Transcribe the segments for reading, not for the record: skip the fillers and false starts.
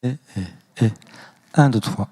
et. 1, 2, 3.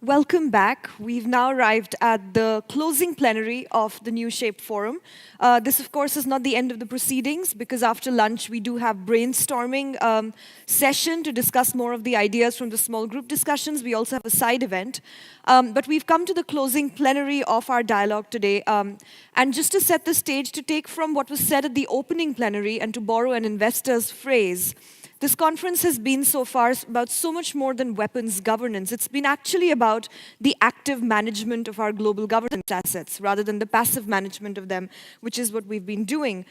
Welcome back. We've now arrived at the closing plenary of the New Shape Forum. This, of course, is not the end of the proceedings because after lunch we do have brainstorming session to discuss more of the ideas from the small group discussions. We also have a side event. But we've come to the closing plenary of our dialogue today. And just to set the stage, to take from what was said at the opening plenary and to borrow an investor's phrase, this conference has been so far about so much more than weapons governance. It's been actually about the active management of our global governance assets rather than the passive management of them, which is what we've been doing.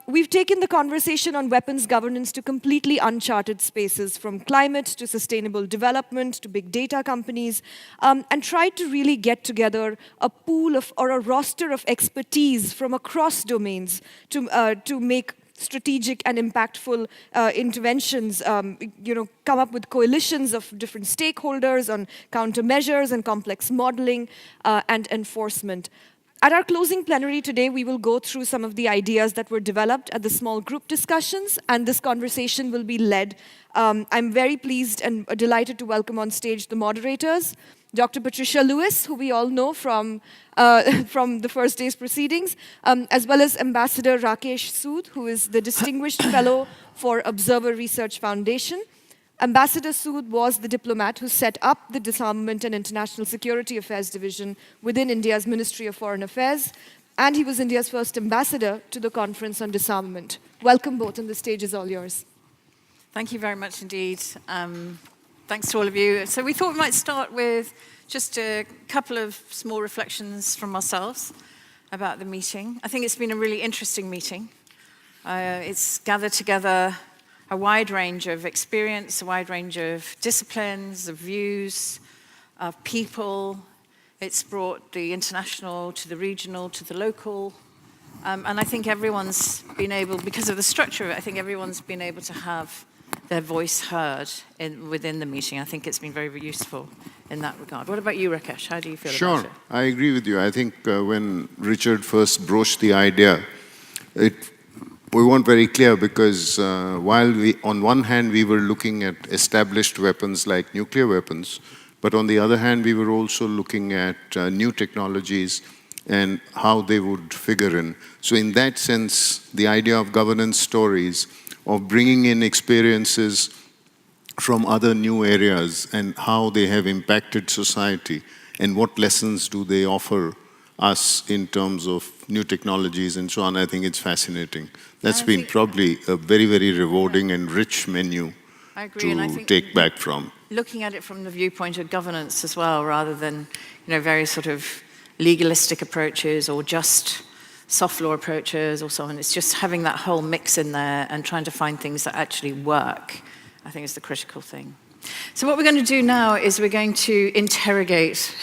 We've taken the conversation on weapons governance to completely uncharted spaces, from climate to sustainable development to big data companies, and tried to really get together a pool of, or a roster of expertise from across domains to make strategic and impactful interventions, come up with coalitions of different stakeholders on countermeasures and complex modeling and enforcement. At our closing plenary today, we will go through some of the ideas that were developed at the small group discussions, and this conversation will be led. I'm very pleased and delighted to welcome on stage the moderators, Dr. Patricia Lewis, who we all know from the first day's proceedings, as well as Ambassador Rakesh Sood, who is the Distinguished Fellow for Observer Research Foundation. Ambassador Sood was the diplomat who set up the Disarmament and International Security Affairs Division within India's Ministry of Foreign Affairs, and he was India's first ambassador to the Conference on Disarmament. Welcome both, and the stage is all yours. Thank you very much indeed. Thanks to all of you. So we thought we might start with just a couple of small reflections from ourselves about the meeting. I think it's been a really interesting meeting. It's gathered together a wide range of experience, a wide range of disciplines, of views, of people. It's brought the international to the regional to the local. And I think everyone's been able, because of the structure of it, I think everyone's been able to have their voice heard within the meeting. I think it's been very, very useful in that regard. What about you, Rakesh? How do you feel about it? Sure, I agree with you. I think when Richard first broached the idea, we weren't very clear because while on one hand we were looking at established weapons like nuclear weapons, but on the other hand we were also looking at new technologies and how they would figure in. So in that sense, the idea of governance stories, of bringing in experiences from other new areas and how they have impacted society and what lessons do they offer us in terms of new technologies and so on, I think it's fascinating. That's been probably a very, very rewarding and rich menu to take back from. Looking at it from the viewpoint of governance as well, rather than very sort of legalistic approaches or just soft law approaches or so on. It's just having that whole mix in there and trying to find things that actually work, I think is the critical thing. So what we're going to do now is we're going to interrogate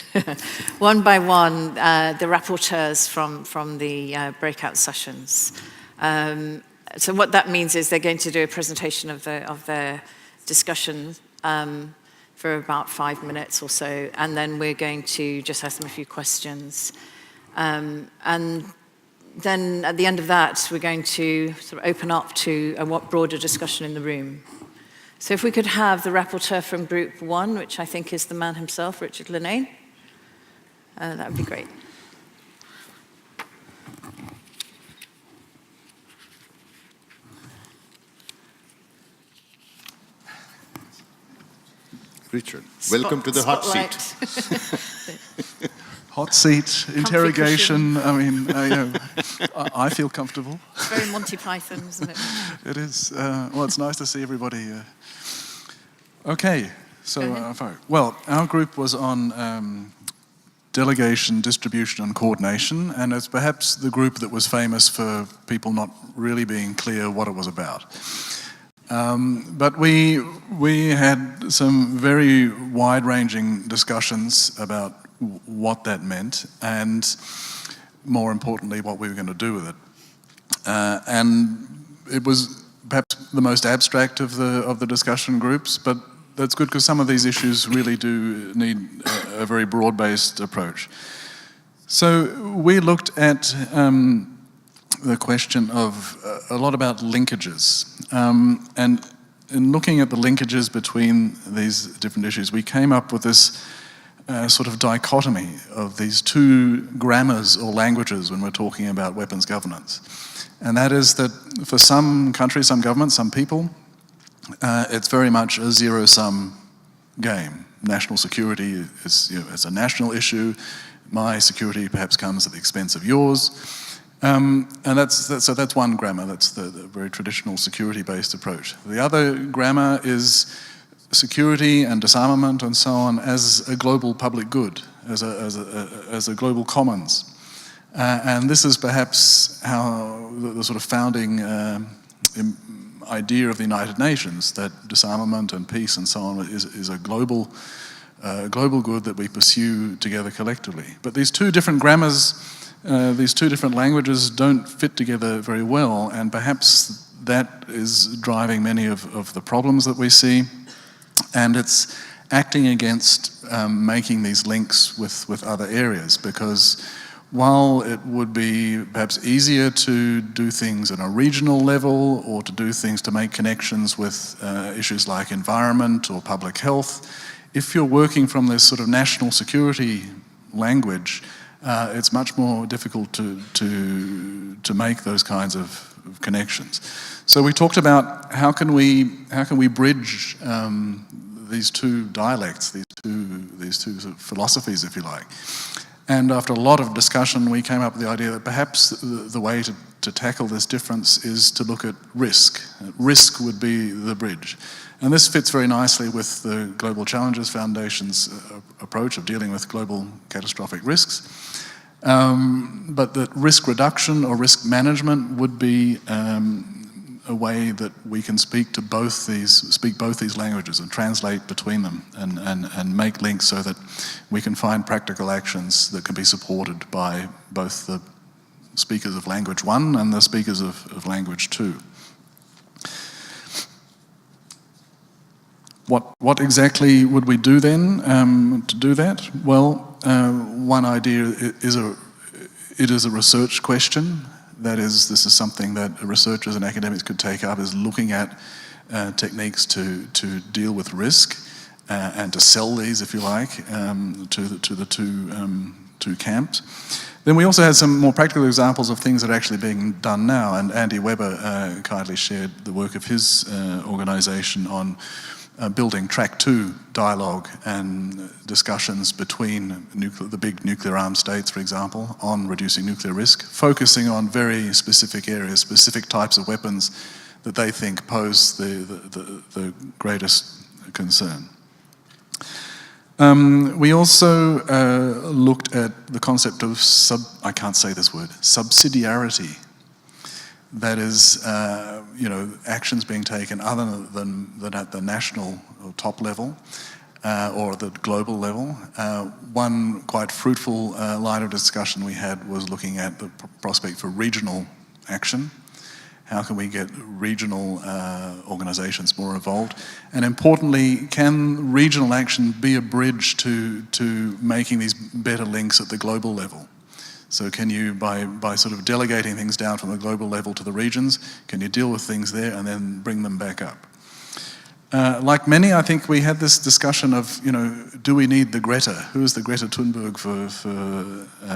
one by one the rapporteurs from the breakout sessions. So what that means is they're going to do a presentation of their discussion for about 5 minutes or so, and then we're going to just ask them a few questions. And then at the end of that, we're going to sort of open up to a broader discussion in the room. So if we could have the rapporteur from Group 1, which I think is the man himself, Richard Linnane, that would be great. Richard, welcome to the hot seat. Hot seat, interrogation. I mean, I feel comfortable. It's very Monty Python, isn't it? It is. Well, it's nice to see everybody. Okay, so well, our group was on delegation, distribution, and coordination, and it's perhaps the group that was famous for people not really being clear what it was about. But we had some very wide-ranging discussions about what that meant, and more importantly, what we were going to do with it. And it was perhaps the most abstract of the discussion groups, but that's good because some of these issues really do need a very broad-based approach. So we looked at the question of a lot about linkages, and in looking at the linkages between these different issues, we came up with this sort of dichotomy of these two grammars or languages when we're talking about weapons governance. And that is that for some countries, some governments, some people, it's very much a zero-sum game. National security is, it's a national issue. My security perhaps comes at the expense of yours. And so that's one grammar. That's the very traditional security-based approach. The other grammar is security and disarmament and so on as a global public good, as a global commons. And this is perhaps how the sort of founding idea of the United Nations, that disarmament and peace and so on is a global good that we pursue together collectively. But these two different grammars, these two different languages don't fit together very well, and perhaps that is driving many of the problems that we see, and it's acting against making these links with other areas, because while it would be perhaps easier to do things at a regional level or to do things to make connections with issues like environment or public health, if you're working from this sort of national security language, it's much more difficult to make those kinds of connections. So we talked about how can we bridge these two dialects, these two sort of philosophies, if you like. And after a lot of discussion, we came up with the idea that perhaps the way to tackle this difference is to look at risk. Risk would be the bridge. And this fits very nicely with the Global Challenges Foundation's approach of dealing with global catastrophic risks. But that risk reduction or risk management would be a way that we can speak both these languages and translate between them and make links so that we can find practical actions that can be supported by both the speakers of language 1 and the speakers of language 2. What exactly would we do then to do that? Well, one idea is it is a research question. That is, this is something that researchers and academics could take up, is looking at techniques to deal with risk and to sell these, if you like, to the two camps. Then we also had some more practical examples of things that are actually being done now, and Andy Webber kindly shared the work of his organisation on building track 2 dialogue and discussions between the big nuclear-armed states, for example, on reducing nuclear risk, focusing on very specific areas, specific types of weapons that they think pose the greatest concern. We also looked at the concept of I can't say this word, subsidiarity. That is, actions being taken other than at the national or top level or the global level. One quite fruitful line of discussion we had was looking at the prospect for regional action. How can we get regional organisations more involved? And importantly, can regional action be a bridge to making these better links at the global level? So can you, by sort of delegating things down from the global level to the regions, can you deal with things there and then bring them back up? Like many, I think we had this discussion of, do we need the Greta? Who is the Greta Thunberg for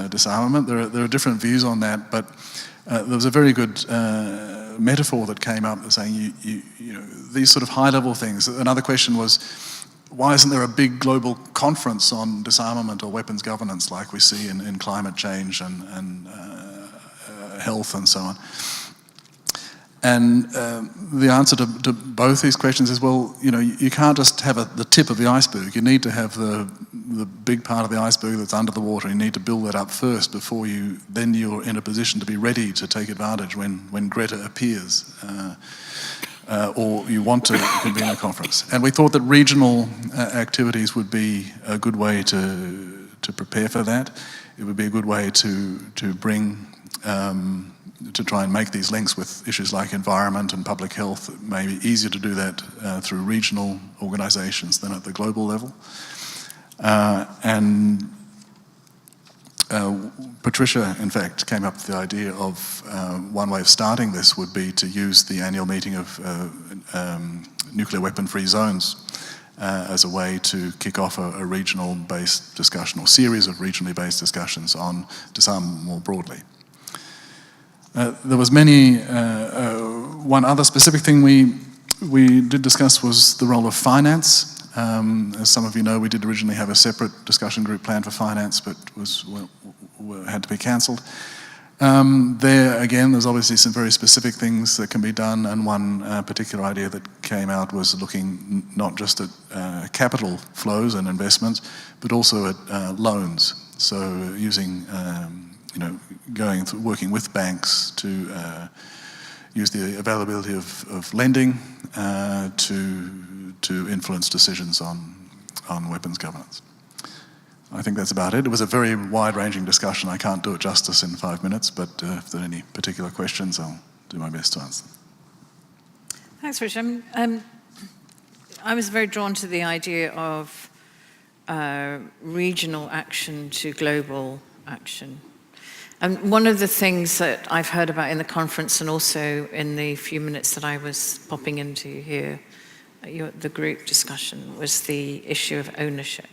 disarmament? There are different views on that, but there was a very good metaphor that came up saying, these sort of high-level things. Another question was, why isn't there a big global conference on disarmament or weapons governance like we see in climate change and health and so on? And the answer to both these questions is, well, you can't just have the tip of the iceberg. You need to have the big part of the iceberg that's under the water. You need to build that up first before then you're in a position to be ready to take advantage when Greta appears. Or you want to convene a conference. And we thought that regional activities would be a good way to prepare for that. It would be a good way to bring, to try and make these links with issues like environment and public health. It may be easier to do that through regional organisations than at the global level. Patricia, in fact, came up with the idea of one way of starting this would be to use the annual meeting of nuclear weapon-free zones as a way to kick off a regional-based discussion or series of regionally based discussions on disarmament more broadly. There was one other specific thing we did discuss was the role of finance. As some of you know, we did originally have a separate discussion group planned for finance, but had to be cancelled. There, again, there's obviously some very specific things that can be done, and one particular idea that came out was looking not just at capital flows and investments, but also at loans. So using, working with banks to use the availability of lending to influence decisions on weapons governance. I think that's about it. It was a very wide-ranging discussion. I can't do it justice in 5 minutes, but if there are any particular questions, I'll do my best to answer them. Thanks, Richard. I was very drawn to the idea of regional action to global action. And one of the things that I've heard about in the conference and also in the few minutes that I was popping into here, the group discussion, was the issue of ownership.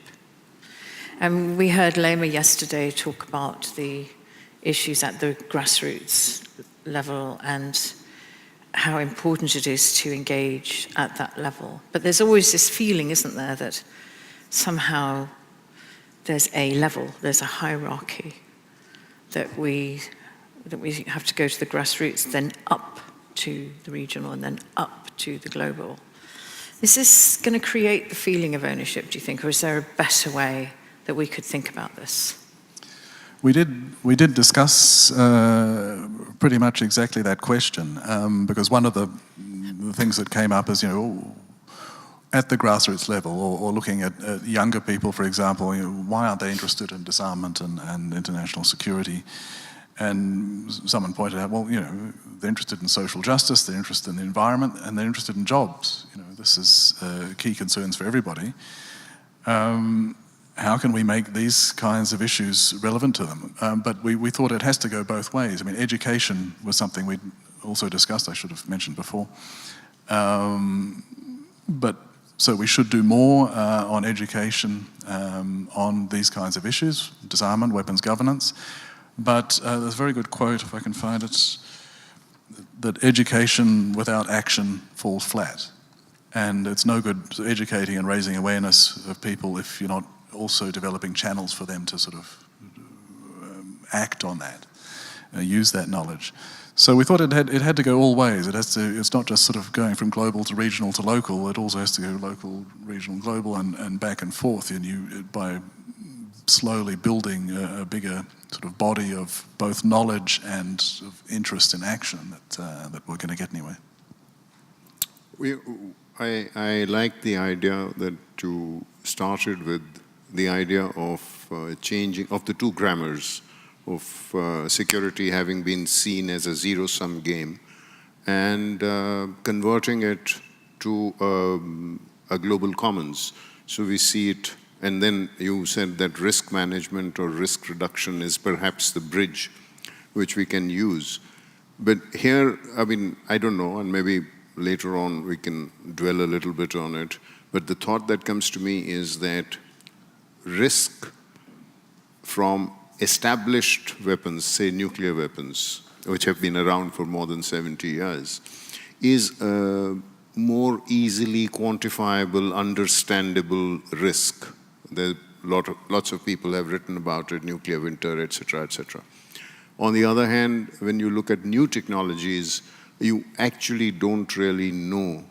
And we heard Lema yesterday talk about the issues at the grassroots level and how important it is to engage at that level. But there's always this feeling, isn't there, that somehow there's a level, there's a hierarchy, that we have to go to the grassroots, then up to the regional, and then up to the global. Is this going to create the feeling of ownership, do you think, or is there a better way that we could think about this? We did discuss pretty much exactly that question, because one of the things that came up is, at the grassroots level, or looking at younger people, for example, why aren't they interested in disarmament and international security? And someone pointed out, well, they're interested in social justice, they're interested in the environment, and they're interested in jobs. This is key concerns for everybody. How can we make these kinds of issues relevant to them? But we thought it has to go both ways. I mean, education was something we'd also discussed, I should have mentioned before. So we should do more on education on these kinds of issues, disarmament, weapons governance. But there's a very good quote, if I can find it, that education without action falls flat. And it's no good educating and raising awareness of people if you're not also developing channels for them to sort of act on that, use that knowledge. So we thought it had to go all ways. It's not just sort of going from global to regional to local. It also has to go local, regional, global, and back and forth. And by slowly building a bigger sort of body of both knowledge and of interest in action that we're going to get anywhere. I like the idea that you started with, the idea of changing of the two grammars of security having been seen as a zero-sum game and converting it to a global commons. So we see it, and then you said that risk management or risk reduction is perhaps the bridge which we can use. But here, I mean, I don't know, and maybe later on we can dwell a little bit on it, but the thought that comes to me is that risk from established weapons, say nuclear weapons, which have been around for more than 70 years, is a more easily quantifiable, understandable risk. Lots of people have written about it, nuclear winter, etc., etc. On the other hand, when you look at new technologies, you actually don't really know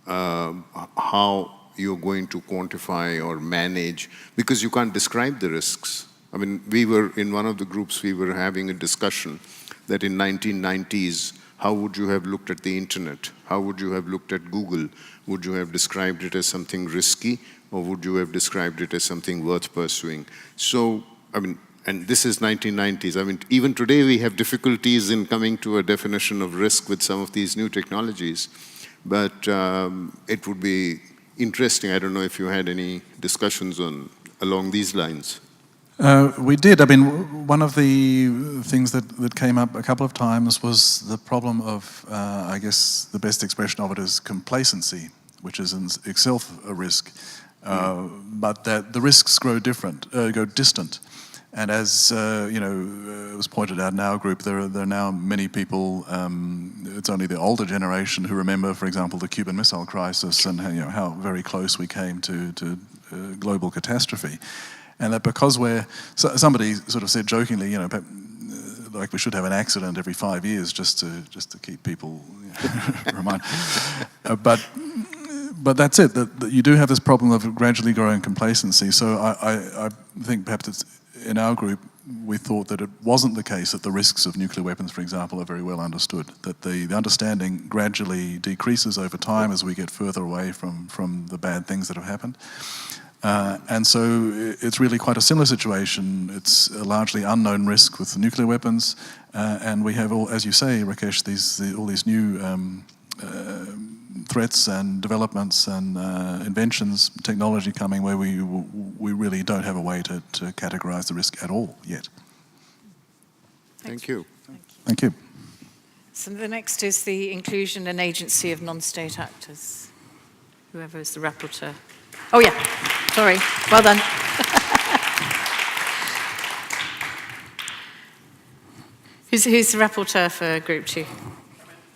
how you're going to quantify or manage, because you can't describe the risks. I mean, we were in one of the groups, we were having a discussion that in 1990s, how would you have looked at the internet? How would you have looked at Google? Would you have described it as something risky, or would you have described it as something worth pursuing? So, I mean, and this is 1990s. I mean, even today we have difficulties in coming to a definition of risk with some of these new technologies. But it would be interesting. I don't know if you had any discussions along these lines. We did. I mean, one of the things that came up a couple of times was the problem of, I guess the best expression of it is complacency which is in itself a risk, but that the risks go distant. And as it was pointed out in our group, there are now many people. It's only the older generation who remember, for example, the Cuban Missile Crisis and how very close we came to global catastrophe, and that because somebody sort of said jokingly, like we should have an accident every 5 years just to keep people reminded. But that's it. That you do have this problem of gradually growing complacency. So I think perhaps it's in our group we thought that it wasn't the case that the risks of nuclear weapons, for example, are very well understood. That the understanding gradually decreases over time as we get further away from the bad things that have happened. And so it's really quite a similar situation. It's a largely unknown risk with nuclear weapons, and we have, as you say, Rakesh, all these new threats and developments and inventions, technology coming where we really don't have a way to categorize the risk at all yet. Thank you. Thank you. So the next is the inclusion and agency of non-state actors. Whoever is the rapporteur. Oh yeah, sorry, well done. Who's the rapporteur for Group 2?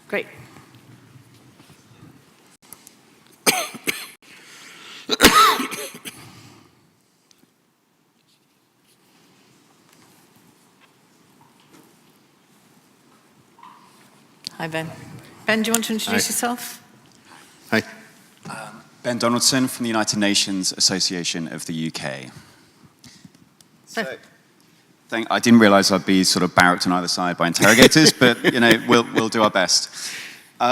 Great. Hi, Ben. Ben, do you want to introduce yourself? Hi. Ben Donaldson from the United Nations Association of the UK. I didn't realise I'd be sort of barracked on either side by interrogators, but we'll do our best. We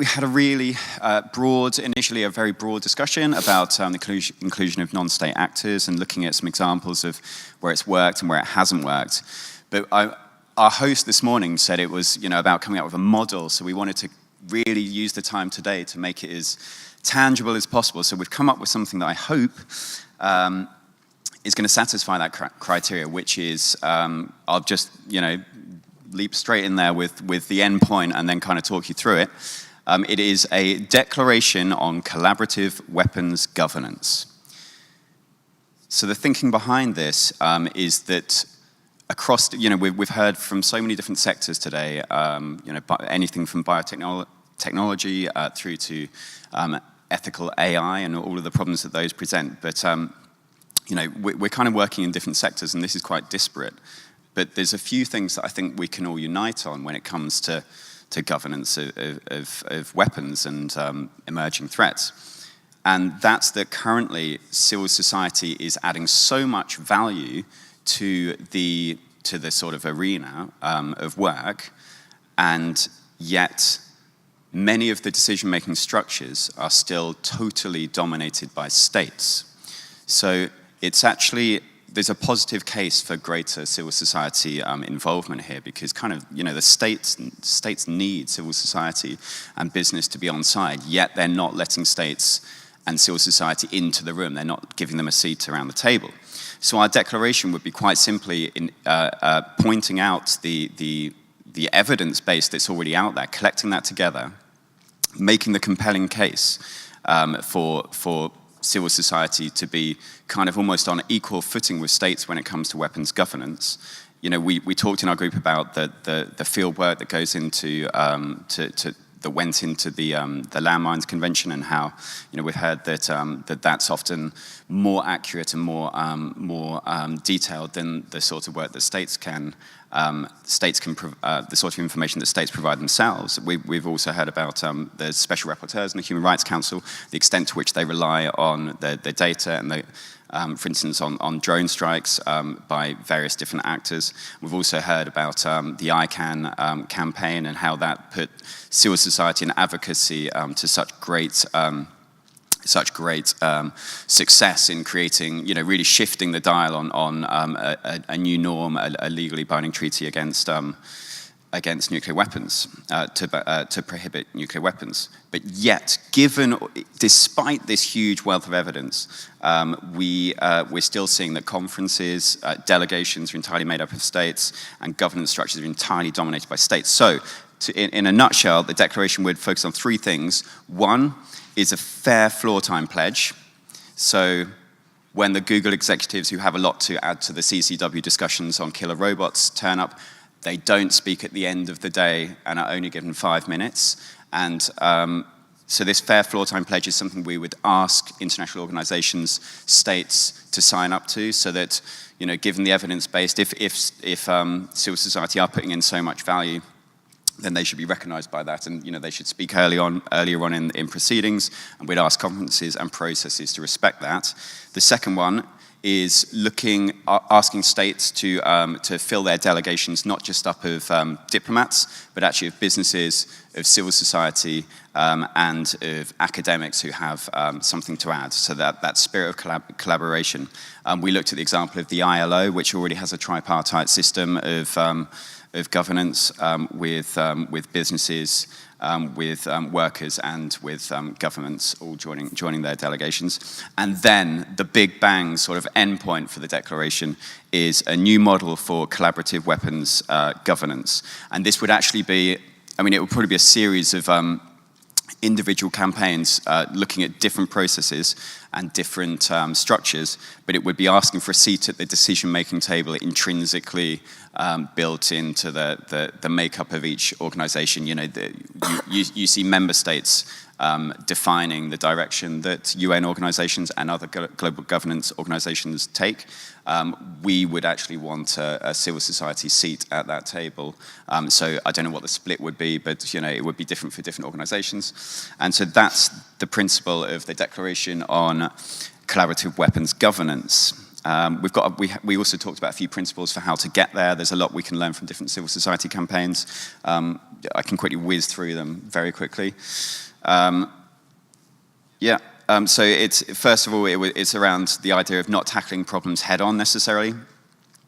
had a really initially a very broad discussion about the inclusion of non-state actors and looking at some examples of where it's worked and where it hasn't worked. But our host this morning said it was about coming up with a model, so we wanted to really use the time today to make it as tangible as possible. So we've come up with something that I hope is going to satisfy that criteria, which is I'll just leap straight in there with the end point and then kind of talk you through it. It is a declaration on collaborative weapons governance. So the thinking behind this is that across, we've heard from so many different sectors today, anything from biotechnology through to ethical AI and all of the problems that those present. But, we're kind of working in different sectors, and this is quite disparate. But there's a few things that I think we can all unite on when it comes to governance of weapons and emerging threats. And that's that currently civil society is adding so much value to the sort of arena of work, and yet many of the decision-making structures are still totally dominated by states. So it's actually, there's a positive case for greater civil society involvement here, because kind of, the states need civil society and business to be on side, yet they're not letting states and civil society into the room. They're not giving them a seat around the table. So our declaration would be quite simply pointing out the evidence base that's already out there, collecting that together, making the compelling case for civil society to be kind of almost on equal footing with states when it comes to weapons governance. We talked in our group about the field work that goes into that went into the Landmines Convention, and how we've heard that that's often more accurate and more detailed than the sort of work that states can the sort of information that states provide themselves. We've also heard about the special rapporteurs and the Human Rights Council, the extent to which they rely on the data and for instance, on drone strikes by various different actors. We've also heard about the ICANN campaign and how that put civil society and advocacy to such great success in creating, really shifting the dial on a new norm, a legally binding treaty against nuclear weapons, to prohibit nuclear weapons. But yet, despite this huge wealth of evidence, we're still seeing that conferences, delegations are entirely made up of states, and governance structures are entirely dominated by states. So, in a nutshell, the declaration would focus on three things. One is a fair floor time pledge. So when the Google executives who have a lot to add to the CCW discussions on killer robots turn up, they don't speak at the end of the day and are only given 5 minutes. And so this fair floor time pledge is something we would ask international organizations, states to sign up to, so that, you know, given the evidence-based, if civil society are putting in so much value, then they should be recognized by that, and, you know, they should speak earlier on in proceedings, and we'd ask conferences and processes to respect that. The second one is asking states to fill their delegations not just up of diplomats, but actually of businesses, of civil society, and of academics who have something to add. So that spirit of collaboration. We looked at the example of the ILO, which already has a tripartite system of governance with businesses, with workers, and with governments all joining their delegations. And then the big bang sort of endpoint for the declaration is a new model for collaborative weapons governance. And this would actually be, I mean, it would probably be a series of individual campaigns looking at different processes and different structures, but it would be asking for a seat at the decision-making table intrinsically built into the makeup of each organization. You know, you see member states defining the direction that UN organizations and other global governance organizations take. We would actually want a civil society seat at that table. So I don't know what the split would be, but, you know, it would be different for different organizations. And so that's the principle of the Declaration on Collaborative Weapons Governance. We also talked about a few principles for how to get there. There's a lot we can learn from different civil society campaigns. I can quickly whiz through them very quickly. So it's, first of all, it's around the idea of not tackling problems head-on necessarily.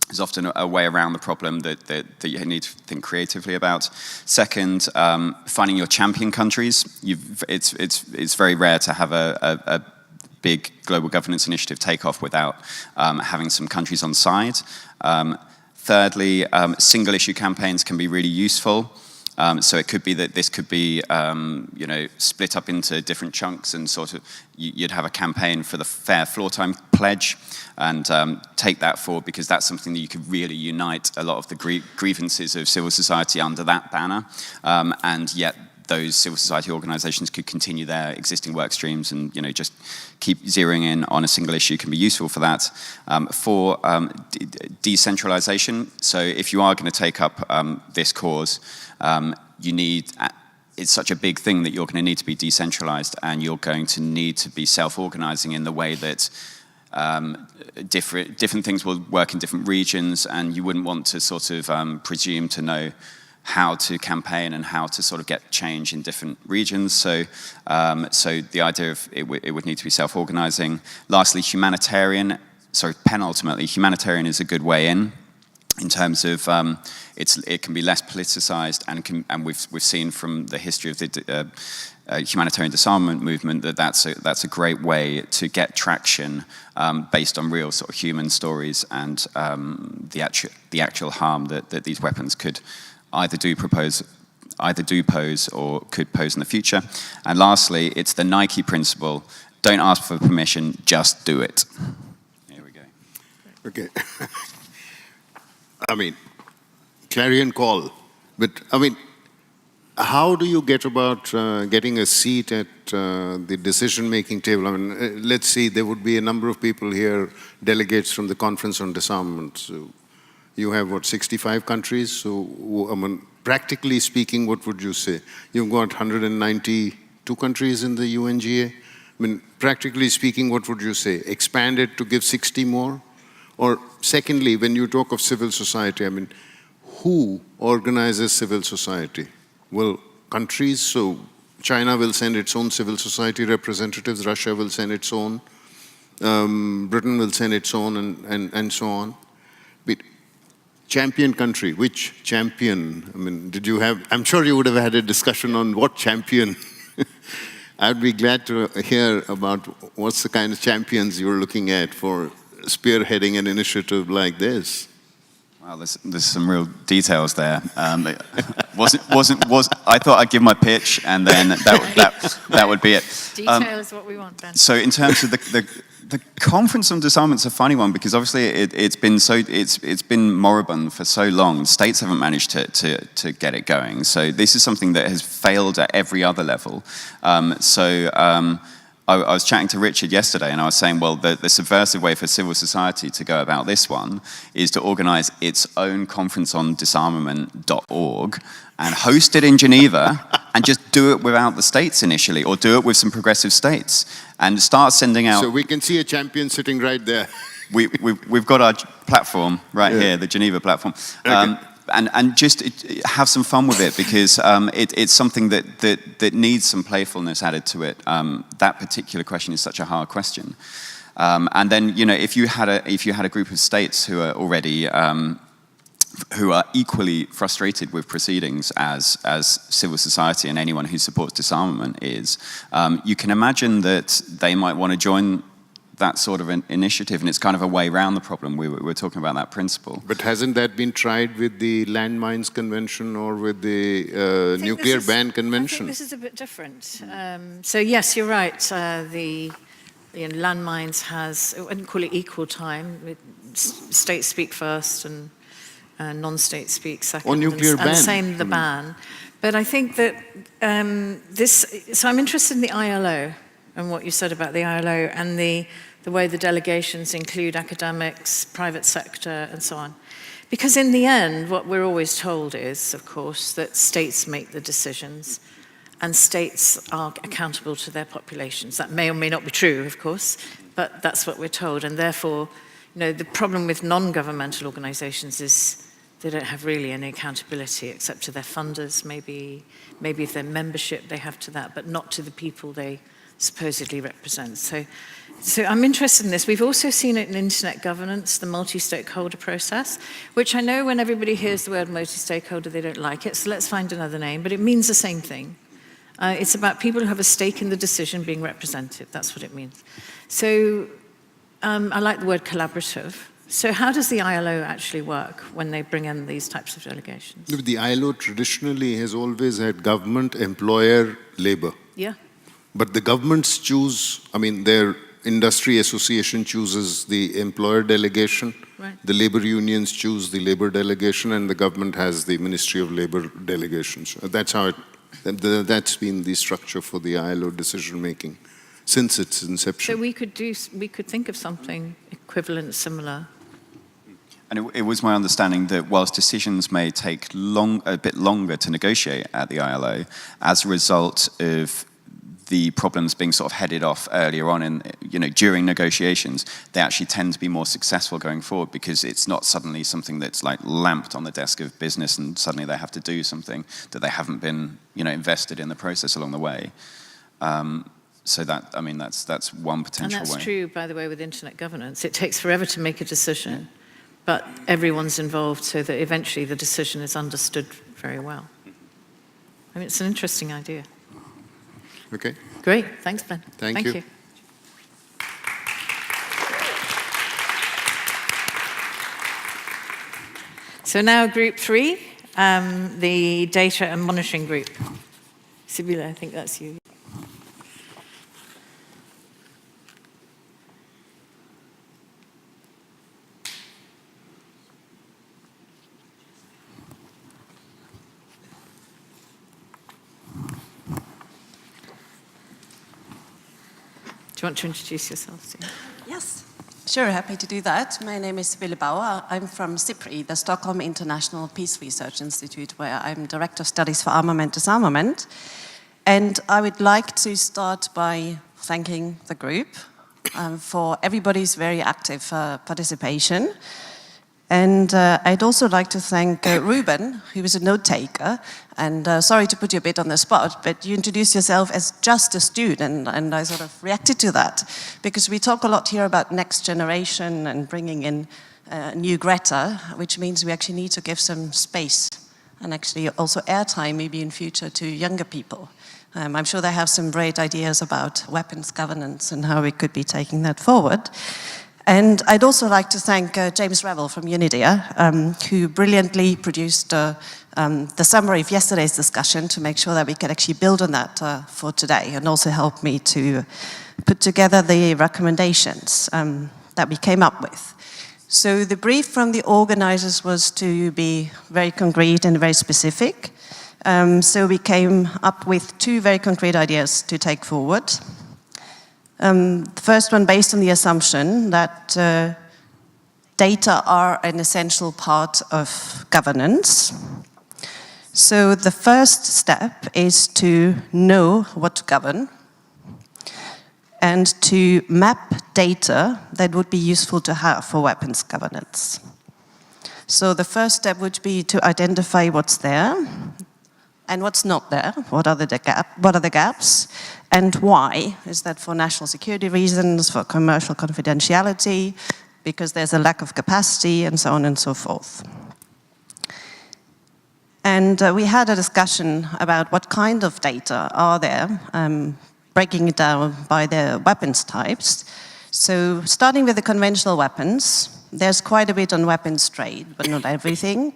There's often a way around the problem that you need to think creatively about. Second, finding your champion countries. It's very rare to have a big global governance initiative take off without having some countries on side. Thirdly, single-issue campaigns can be really useful. So it could be that this could be, you know, split up into different chunks, and sort of you'd have a campaign for the fair floor time pledge, and take that forward, because that's something that you could really unite a lot of the grievances of civil society under that banner, and yet those civil society organizations could continue their existing work streams, and, you know, just keep zeroing in on a single issue can be useful for that. For decentralization, so if you are going to take up this cause, you need, it's such a big thing that you're going to need to be decentralized, and you're going to need to be self-organizing in the way that different things will work in different regions, and you wouldn't want to sort of presume to know how to campaign and how to sort of get change in different regions. So the idea of it would need to be self-organizing. Lastly, penultimately, humanitarian is a good way in terms of it can be less politicized, and we've seen from the history of the humanitarian disarmament movement that that's a great way to get traction based on real sort of human stories, and the actual harm that these weapons could either do pose or could pose in the future. And lastly, it's the Nike principle: don't ask for permission, just do it. Here we go. Okay. I mean, clarion call. But, I mean, how do you get about getting a seat at the decision-making table? I mean, let's see, there would be a number of people here, delegates from the Conference on Disarmament. So you have, what, 65 countries? So, I mean, practically speaking, what would you say? You've got 192 countries in the UNGA. I mean, practically speaking, what would you say? Expand it to give 60 more? Or secondly, when you talk of civil society, I mean, who organizes civil society? Well, countries, so China will send its own civil society representatives, Russia will send its own, Britain will send its own, and so on. But champion country, which champion? I mean, did you have, I'm sure you would have had a discussion on what champion. I'd be glad to hear about what's the kind of champions you're looking at for spearheading an initiative like this. Well, there's some real details there. I thought I'd give my pitch, and then that would be it. Detail is what we want, Ben. So in terms of the conference on disarmament's a funny one, because obviously it's been moribund for so long. States haven't managed to get it going. So this is something that has failed at every other level. I was chatting to Richard yesterday, and I was saying, well, the subversive way for civil society to go about this one is to organize its own conference on disarmament.org and host it in Geneva and just do it without the states initially, or do it with some progressive states and start sending out... So we can see a champion sitting right there. We've got our platform right here, the Geneva platform. Okay. And just have some fun with it, because it's something that needs some playfulness added to it. That particular question is such a hard question. And then, you know, if you had a group of states who are already who are equally frustrated with proceedings as civil society and anyone who supports disarmament is, you can imagine that they might want to join that sort of an initiative, and it's kind of a way around the problem. We were talking about that principle. But hasn't that been tried with the Landmines Convention or with the Nuclear Ban Convention? I think this is a bit different. So yes, you're right. The landmines has, I wouldn't call it equal time. States speak first and non-states speak second. Or nuclear ban. And same the ban. But I think that so I'm interested in the ILO and what you said about the ILO and the way the delegations include academics, private sector, and so on. Because in the end, what we're always told is, of course, that states make the decisions and states are accountable to their populations. That may or may not be true, of course, but that's what we're told. And therefore, you know, the problem with non-governmental organizations is they don't have really any accountability except to their funders, maybe if their membership they have to that, but not to the people they supposedly represent. So I'm interested in this. We've also seen it in internet governance, the multi-stakeholder process, which I know when everybody hears the word multi-stakeholder, they don't like it, so let's find another name, but it means the same thing. It's about people who have a stake in the decision being represented. That's what it means. So I like the word collaborative. So how does the ILO actually work when they bring in these types of delegations? The ILO traditionally has always had government, employer, labor. Yeah. But the governments choose, I mean, their industry association chooses the employer delegation, right. The labor unions choose the labor delegation, and the government has the Ministry of Labor delegations. That's how that's been the structure for the ILO decision-making since its inception. So we could think of something equivalent, similar. And it was my understanding that whilst decisions may take a bit longer to negotiate at the ILO, as a result of the problems being sort of headed off earlier on in, you know, during negotiations, they actually tend to be more successful going forward, because it's not suddenly something that's like lamped on the desk of business and suddenly they have to do something that they haven't been, you know, invested in the process along the way. So that, I mean, that's one potential way. And that's true, by the way, with internet governance. It takes forever to make a decision, but everyone's involved so that eventually the decision is understood very well. I mean, it's an interesting idea. Okay. Great. Thanks, Ben. Thank you. So now group 3, the data and monitoring group. Sibylle, I think that's you. Do you want to introduce yourself, Sibylle? Yes, sure, happy to do that. My name is Sibylle Bauer. I'm from SIPRI, the Stockholm International Peace Research Institute, where I'm Director of Studies for Armament Disarmament. And I would like to start by thanking the group for everybody's very active participation. And I'd also like to thank Ruben, who was a note-taker. And sorry to put you a bit on the spot, but you introduced yourself as just a student, and I sort of reacted to that. Because we talk a lot here about next generation and bringing in new Greta, which means we actually need to give some space and actually also airtime maybe in future to younger people. I'm sure they have some great ideas about weapons governance and how we could be taking that forward. And I'd also like to thank James Revel from Unidia, who brilliantly produced the summary of yesterday's discussion to make sure that we could actually build on that for today, and also helped me to put together the recommendations that we came up with. So the brief from the organizers was to be very concrete and very specific. So we came up with 2 very concrete ideas to take forward. The first one based on the assumption that data are an essential part of governance. So the first step is to know what to govern and to map data that would be useful to have for weapons governance. So the first step would be to identify what's there and what's not there, what are the gaps, and why. Is that for national security reasons, for commercial confidentiality, because there's a lack of capacity, and so on and so forth. And we had a discussion about what kind of data are there, breaking it down by the weapons types. So starting with the conventional weapons, there's quite a bit on weapons trade, but not everything.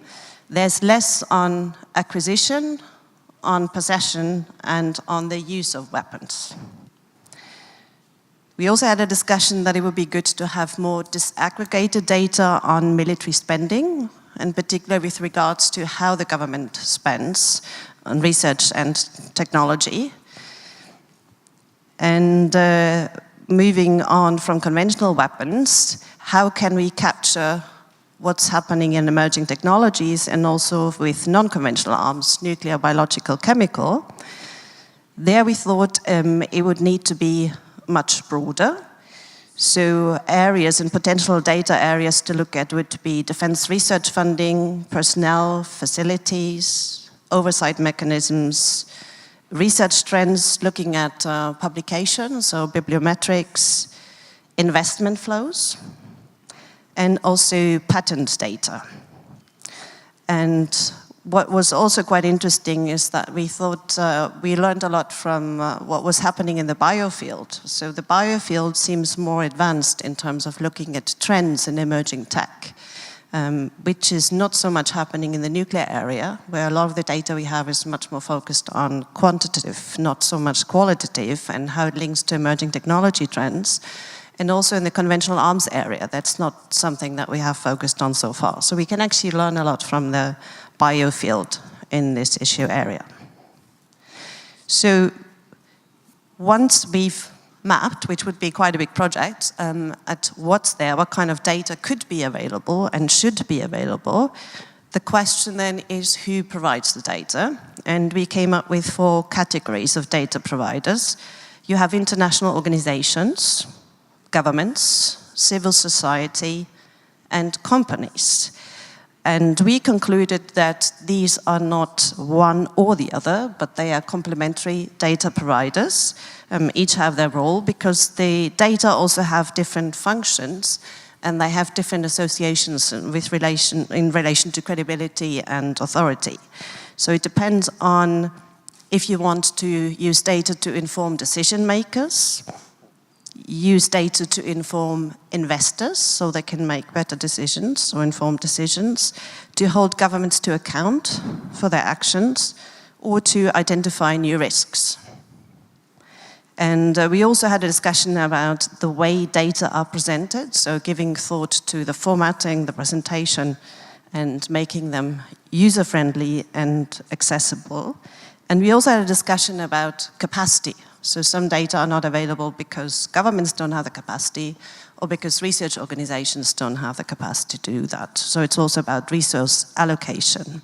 There's less on acquisition, on possession, and on the use of weapons. We also had a discussion that it would be good to have more disaggregated data on military spending, in particular with regards to how the government spends on research and technology. And moving on from conventional weapons, how can we capture what's happening in emerging technologies and also with non-conventional arms, nuclear, biological, chemical? There we thought it would need to be much broader. So areas and potential data areas to look at would be defense research funding, personnel, facilities, oversight mechanisms, research trends looking at publications, so bibliometrics, investment flows, and also patent data. And what was also quite interesting is that we thought we learned a lot from what was happening in the biofield. So the biofield seems more advanced in terms of looking at trends in emerging tech, which is not so much happening in the nuclear area, where a lot of the data we have is much more focused on quantitative, not so much qualitative, and how it links to emerging technology trends. And also in the conventional arms area, that's not something that we have focused on so far. So we can actually learn a lot from the biofield in this issue area. So once we've mapped, which would be quite a big project, at what's there, what kind of data could be available and should be available, the question then is who provides the data? And we came up with 4 categories of data providers. You have international organizations, governments, civil society, and companies. And we concluded that these are not one or the other, but they are complementary data providers. Each have their role because the data also have different functions and they have different associations in relation to credibility and authority. So it depends on if you want to use data to inform decision makers, use data to inform investors so they can make better decisions or informed decisions, to hold governments to account for their actions, or to identify new risks. And we also had a discussion about the way data are presented, so giving thought to the formatting, the presentation, and making them user-friendly and accessible. And we also had a discussion about capacity. So some data are not available because governments don't have the capacity or because research organizations don't have the capacity to do that. So it's also about resource allocation.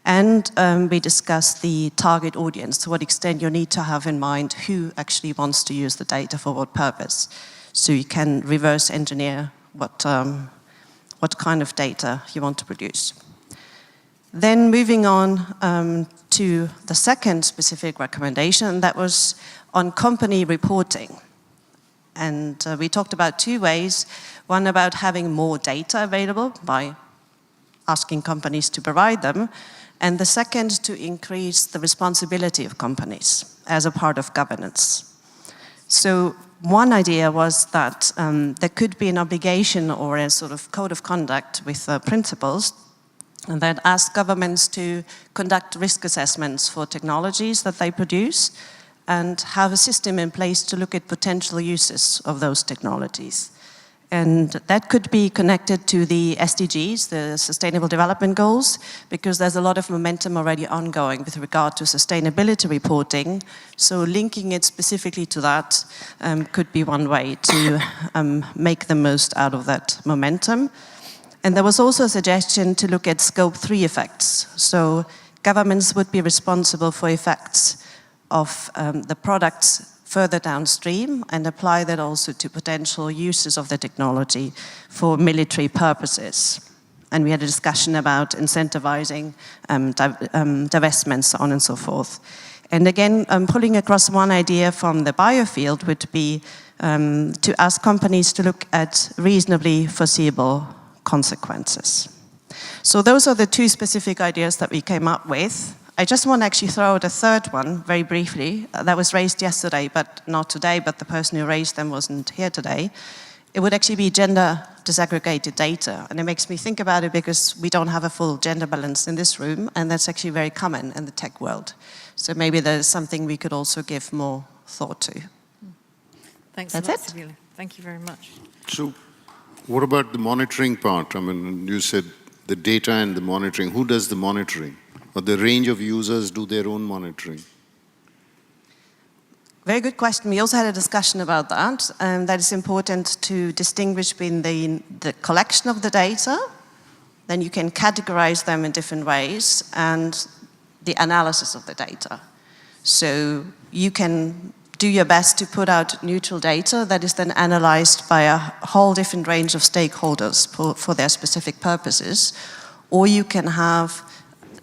And we discussed the target audience, to what extent you need to have in mind who actually wants to use the data for what purpose. So you can reverse engineer what kind of data you want to produce. Then moving on to the second specific recommendation, that was on company reporting. And we talked about 2 ways. One about having more data available by asking companies to provide them, and the second to increase the responsibility of companies as a part of governance. So one idea was that there could be an obligation or a sort of code of conduct with principles and that ask governments to conduct risk assessments for technologies that they produce and have a system in place to look at potential uses of those technologies. And that could be connected to the SDGs, the Sustainable Development Goals, because there's a lot of momentum already ongoing with regard to sustainability reporting. So linking it specifically to that could be one way to make the most out of that momentum. And there was also a suggestion to look at Scope 3 effects. So governments would be responsible for effects of the products further downstream and apply that also to potential uses of the technology for military purposes. And we had a discussion about incentivizing divestments, so on and so forth. And again, pulling across one idea from the biofield would be to ask companies to look at reasonably foreseeable consequences. So those are the two specific ideas that we came up with. I just want to actually throw out a third one very briefly that was raised yesterday, but not today, but the person who raised them wasn't here today. It would actually be gender disaggregated data. And it makes me think about it because we don't have a full gender balance in this room, and that's actually very common in the tech world. So maybe there's something we could also give more thought to. Thanks That's a lot, it. Sibylle. Thank you very much. So what about the monitoring part? I mean, you said the data and the monitoring. Who does the monitoring? Or the range of users do their own monitoring? Very good question. We also had a discussion about that. That it's important to distinguish between the collection of the data, then you can categorize them in different ways, and the analysis of the data. So you can do your best to put out neutral data that is then analyzed by a whole different range of stakeholders for their specific purposes, or you can have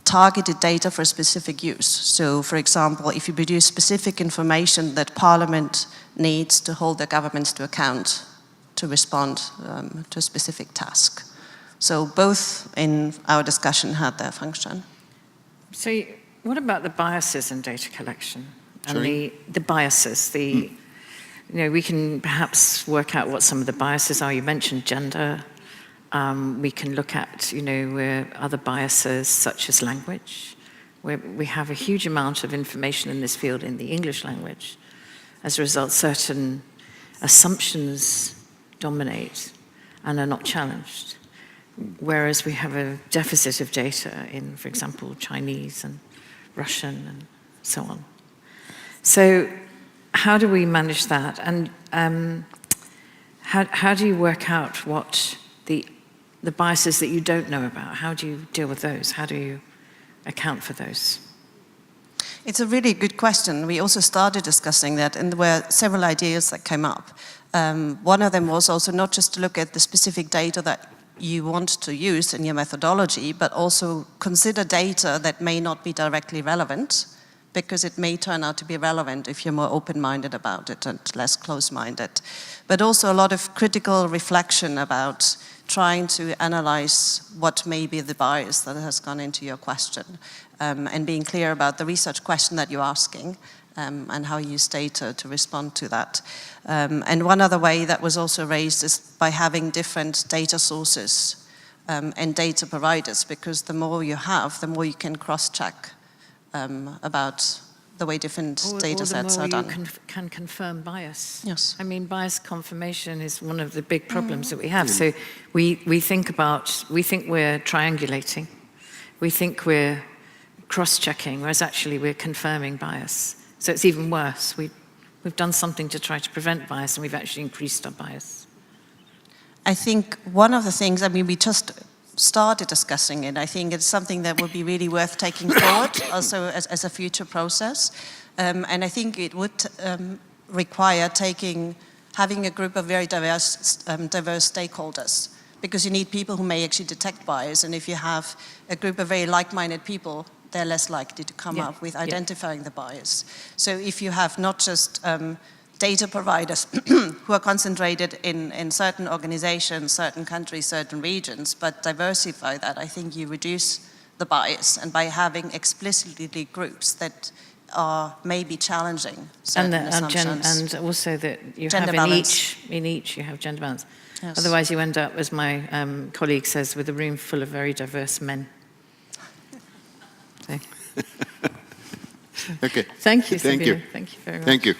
targeted data for specific use. So, for example, if you produce specific information that Parliament needs to hold the governments to account to respond to a specific task. So both in our discussion had their function. So what about the biases in data collection? And Sorry? the biases, you know, we can perhaps work out what some of the biases are. You mentioned gender. We can look at, you know, other biases such as language, where we have a huge amount of information in this field in the English language. As a result, certain assumptions dominate and are not challenged, whereas we have a deficit of data in, for example, Chinese and Russian and so on. So how do we manage that? And how do you work out what the biases that you don't know about? How do you deal with those? How do you account for those? It's a really good question. We also started discussing that, and there were several ideas that came up. One of them was also not just to look at the specific data that you want to use in your methodology, but also consider data that may not be directly relevant, because it may turn out to be relevant if you're more open-minded about it and less close-minded. But also a lot of critical reflection about trying to analyze what may be the bias that has gone into your question, and being clear about the research question that you're asking, and how you use data to respond to that. And one other way that was also raised is by having different data sources and data providers, because the more you have, the more you can cross-check about the way different data sets are done. Or the more you can confirm bias. Yes. I mean, bias confirmation is one of the big problems that we have. So we think we're triangulating. We think we're cross-checking, whereas actually we're confirming bias. So it's even worse. We've done something to try to prevent bias, and we've actually increased our bias. I think one of the things, I mean, we just started discussing it. I think it's something that would be really worth taking forward also as a future process. And I think it would require having a group of very diverse stakeholders, because you need people who may actually detect bias. And if you have a group of very like-minded people, they're less likely to come up with identifying the bias. So if you have not just data providers who are concentrated in certain organizations, certain countries, certain regions, but diversify that, I think you reduce the bias. And by having explicitly groups that may be challenging certain assumptions. And also that you Gender have balance. in each you have gender balance. Yes. Otherwise you end up, as my colleague says, with a room full of very diverse men. So. Okay. Thank you, Thank Sabina. you. Thank you very much. Thank you.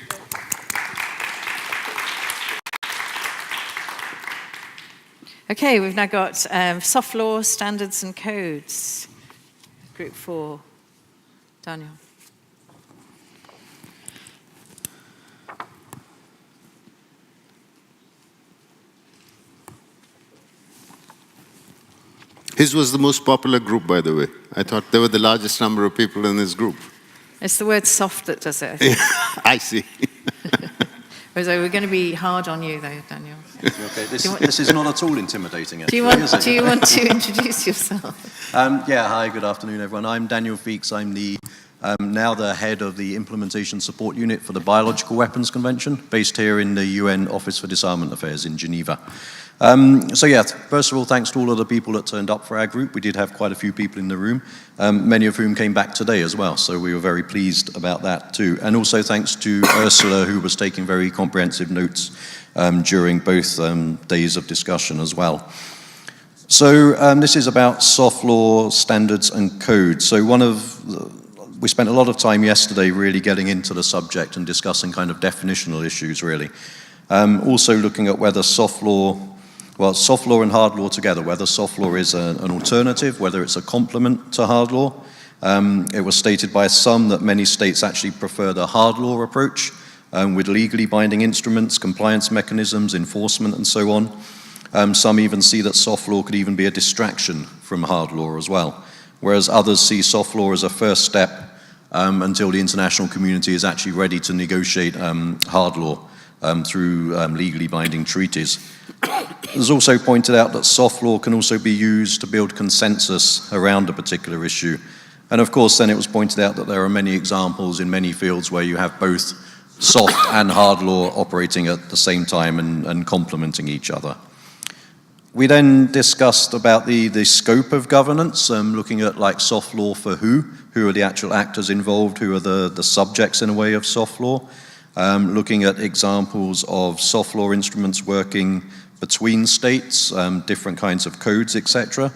Okay, we've now got soft law, standards and codes. Group 4. Daniel. His was the most popular group, by the way. I thought there were the largest number of people in this group. It's the word soft that does it, I think. I see. So we're going to be hard on you, though, Daniel. Okay, this is not at all intimidating. Do you want to introduce yourself? Yeah, hi, good afternoon, everyone. I'm Daniel Feeks. I'm now the head of the Implementation Support Unit for the Biological Weapons Convention, based here in the UN Office for Disarmament Affairs in Geneva. So yeah, first of all, thanks to all of the people that turned up for our group. We did have quite a few people in the room, many of whom came back today as well, so we were very pleased about that too. And also thanks to Ursula, who was taking very comprehensive notes during both days of discussion as well. So this is about soft law, standards and codes. So we spent a lot of time yesterday really getting into the subject and discussing kind of definitional issues really. Also looking at whether soft law and hard law together, whether soft law is an alternative, whether it's a complement to hard law. It was stated by some that many states actually prefer the hard law approach with legally binding instruments, compliance mechanisms, enforcement and so on. Some even see that soft law could even be a distraction from hard law as well, whereas others see soft law as a first step until the international community is actually ready to negotiate hard law through legally binding treaties. It was also pointed out that soft law can also be used to build consensus around a particular issue. And of course, then it was pointed out that there are many examples in many fields where you have both soft and hard law operating at the same time and complementing each other. We then discussed about the scope of governance, looking at like soft law for who are the actual actors involved, who are the subjects in a way of soft law. Looking at examples of soft law instruments working between states, different kinds of codes, etc.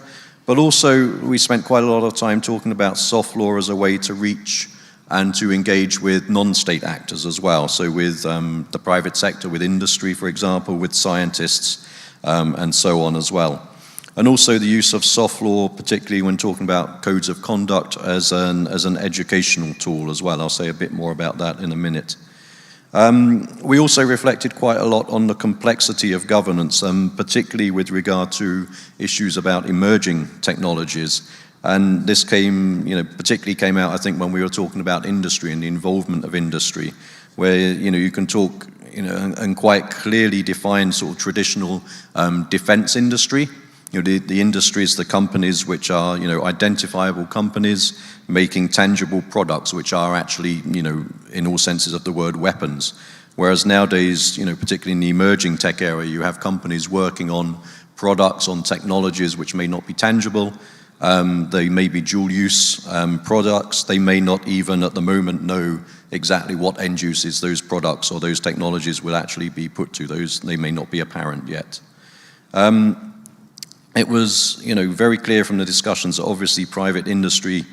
But also we spent quite a lot of time talking about soft law as a way to reach and to engage with non-state actors as well. So with the private sector, with industry, for example, with scientists, and so on as well. And also the use of soft law, particularly when talking about codes of conduct as an educational tool as well. I'll say a bit more about that in a minute. We also reflected quite a lot on the complexity of governance, particularly with regard to issues about emerging technologies. And this particularly came out, I think, when we were talking about industry and the involvement of industry, where, you can talk, and quite clearly define sort of traditional defense industry. The industries, the companies which are, identifiable companies making tangible products which are actually, in all senses of the word, weapons. Whereas nowadays, particularly in the emerging tech area, you have companies working on products, on technologies which may not be tangible. They may be dual-use products. They may not even at the moment know exactly what end uses those products or those technologies will actually be put to. They may not be apparent yet. It was, very clear from the discussions that obviously private industry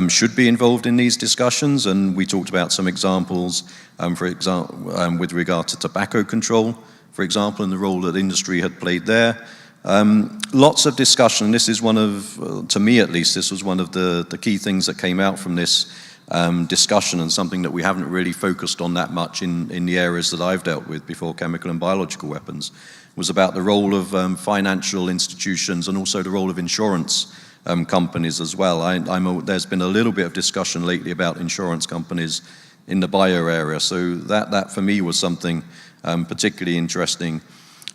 should be involved in these discussions, and we talked about some examples, for example, with regard to tobacco control, for example, and the role that industry had played there. Lots of discussion. This is one of, to me at least, this was one of the key things that came out from this discussion, and something that we haven't really focused on that much in the areas that I've dealt with before, chemical and biological weapons, was about the role of financial institutions and also the role of insurance companies as well. There's been a little bit of discussion lately about insurance companies in the bio area, so that for me was something particularly interesting.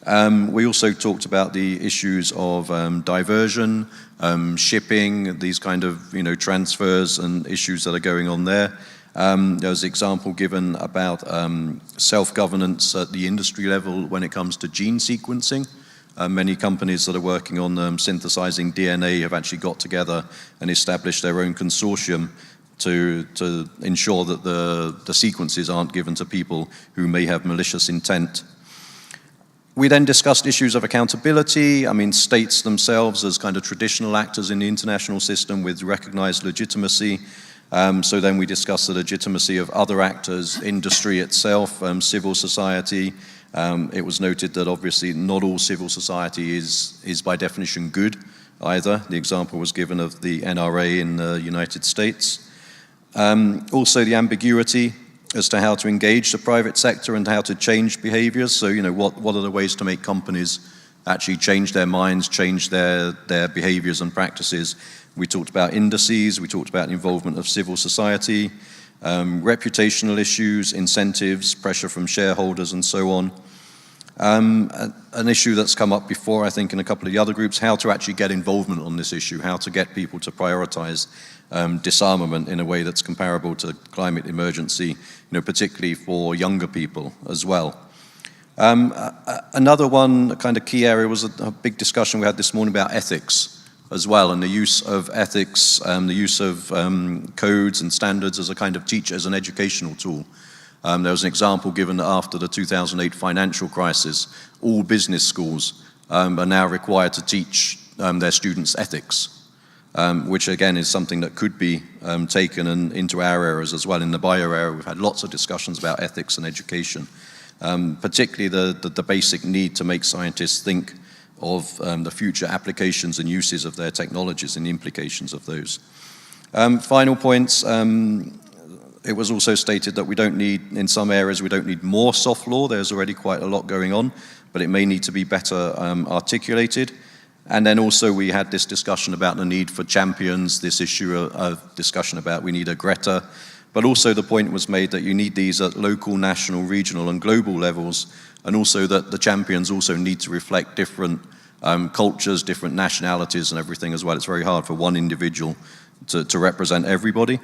We also talked about the issues of diversion, shipping, these kind of transfers and issues that are going on there. There was an example given about self-governance at the industry level when it comes to gene sequencing. Many companies that are working on synthesizing DNA have actually got together and established their own consortium to ensure that the sequences aren't given to people who may have malicious intent. We then discussed issues of accountability. I mean, states themselves as kind of traditional actors in the international system with recognized legitimacy. So then we discussed the legitimacy of other actors, industry itself, civil society. It was noted that obviously not all civil society is by definition good either. The example was given of the NRA in the United States. Also the ambiguity as to how to engage the private sector and how to change behaviors. So, what are the ways to make companies actually change their minds, change their behaviors and practices? We talked about indices, we talked about the involvement of civil society, reputational issues, incentives, pressure from shareholders and so on. An issue that's come up before, I think, in a couple of the other groups, how to actually get involvement on this issue, how to get people to prioritize disarmament in a way that's comparable to climate emergency, particularly for younger people as well. Another one, a kind of key area, was a big discussion we had this morning about ethics as well, and the use of ethics, the use of codes and standards as a kind of teacher, as an educational tool. There was an example given that after the 2008 financial crisis, all business schools are now required to teach their students ethics, which again is something that could be taken into our areas as well. In the bio area, we've had lots of discussions about ethics and education, particularly the basic need to make scientists think of the future applications and uses of their technologies and the implications of those. Final points. It was also stated that we don't need, in some areas, we don't need more soft law. There's already quite a lot going on, but it may need to be better articulated. And then also we had this discussion about the need for champions, this issue of discussion about we need a Greta, but also the point was made that you need these at local, national, regional and global levels, and also that the champions also need to reflect different cultures, different nationalities and everything as well. It's very hard for one individual to represent everybody.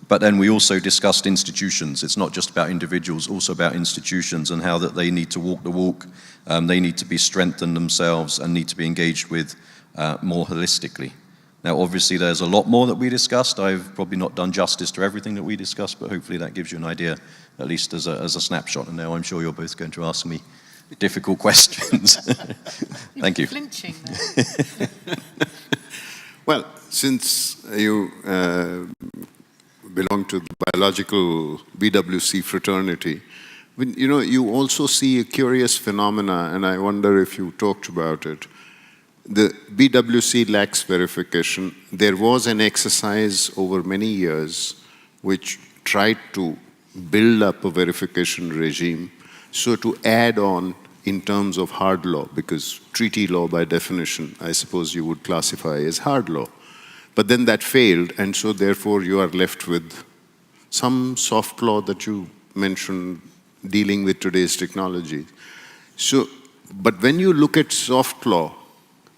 But then we also discussed institutions. It's not just about individuals, also about institutions and how that they need to walk the walk. They need to be strengthened themselves and need to be engaged with more holistically. Now, obviously, there's a lot more that we discussed. I've probably not done justice to everything that we discussed, but hopefully that gives you an idea, at least as a snapshot. And now I'm sure you're both going to ask me difficult questions. Thank you. Flinching there. Well, since you belong to the biological BWC fraternity, you also see a curious phenomena, and I wonder if you talked about it. The BWC lacks verification. There was an exercise over many years which tried to build up a verification regime, so to add on in terms of hard law, because treaty law by definition, I suppose you would classify as hard law. But then that failed, and so therefore you are left with some soft law that you mentioned dealing with today's technology. So, but when you look at soft law,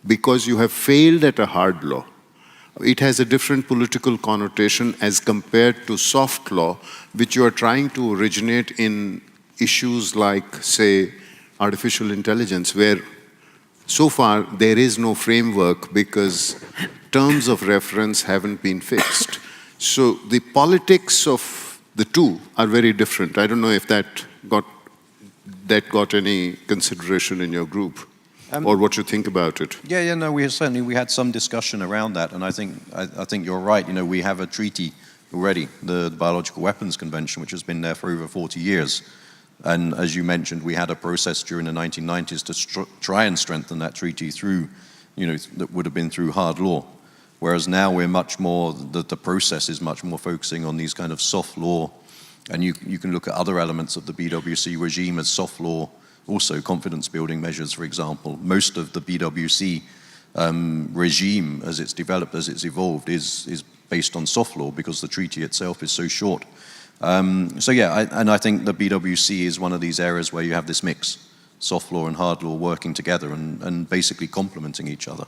because you have failed at a hard law, it has a different political connotation as compared to soft law, which you are trying to originate in issues like, say, artificial intelligence, where so far there is no framework because terms of reference haven't been fixed. So the politics of the two are very different. I don't know if that got any consideration in your group, or what you think about it. Yeah, no, we had some discussion around that, and I think you're right. We have a treaty already, the Biological Weapons Convention, which has been there for over 40 years. And as you mentioned, we had a process during the 1990s to try and strengthen that treaty through, that would have been through hard law. Whereas now we're much more, the process is much more focusing on these kind of soft law. And you can look at other elements of the BWC regime as soft law, also confidence building measures, for example. Most of the BWC regime, as it's developed, as it's evolved, is based on soft law because the treaty itself is so short. So yeah, I think the BWC is one of these areas where you have this mix, soft law and hard law working together and basically complementing each other.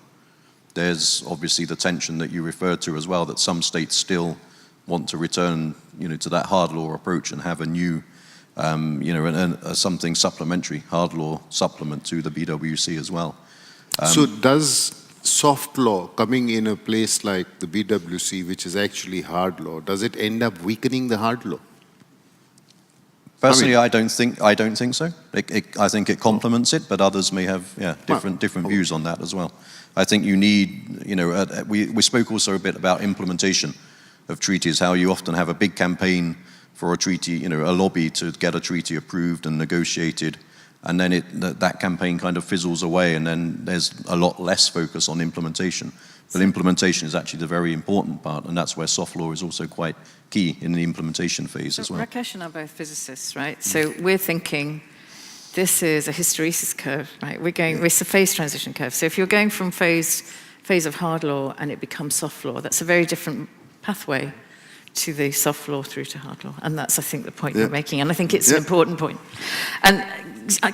There's obviously the tension that you referred to as well, that some states still want to return, to that hard law approach and have a new, something supplementary, hard law supplement to the BWC as well. So does soft law coming in a place like the BWC, which is actually hard law, does it end up weakening the hard law? Personally, I don't think so. I think it complements it, but others may have different views on that as well. I think you need, we spoke also a bit about implementation of treaties, how you often have a big campaign for a treaty, a lobby to get a treaty approved and negotiated, and then that campaign kind of fizzles away, and then there's a lot less focus on implementation. But implementation is actually the very important part, and that's where soft law is also quite key in the implementation phase as well. Rakesh and I are both physicists, right? So we're thinking this is a hysteresis curve, right? It's a phase transition curve. So if you're going from phase of hard law and it becomes soft law, that's a very different pathway to the soft law through to hard law. And that's, I think, the point you're making. And I think it's an important point. And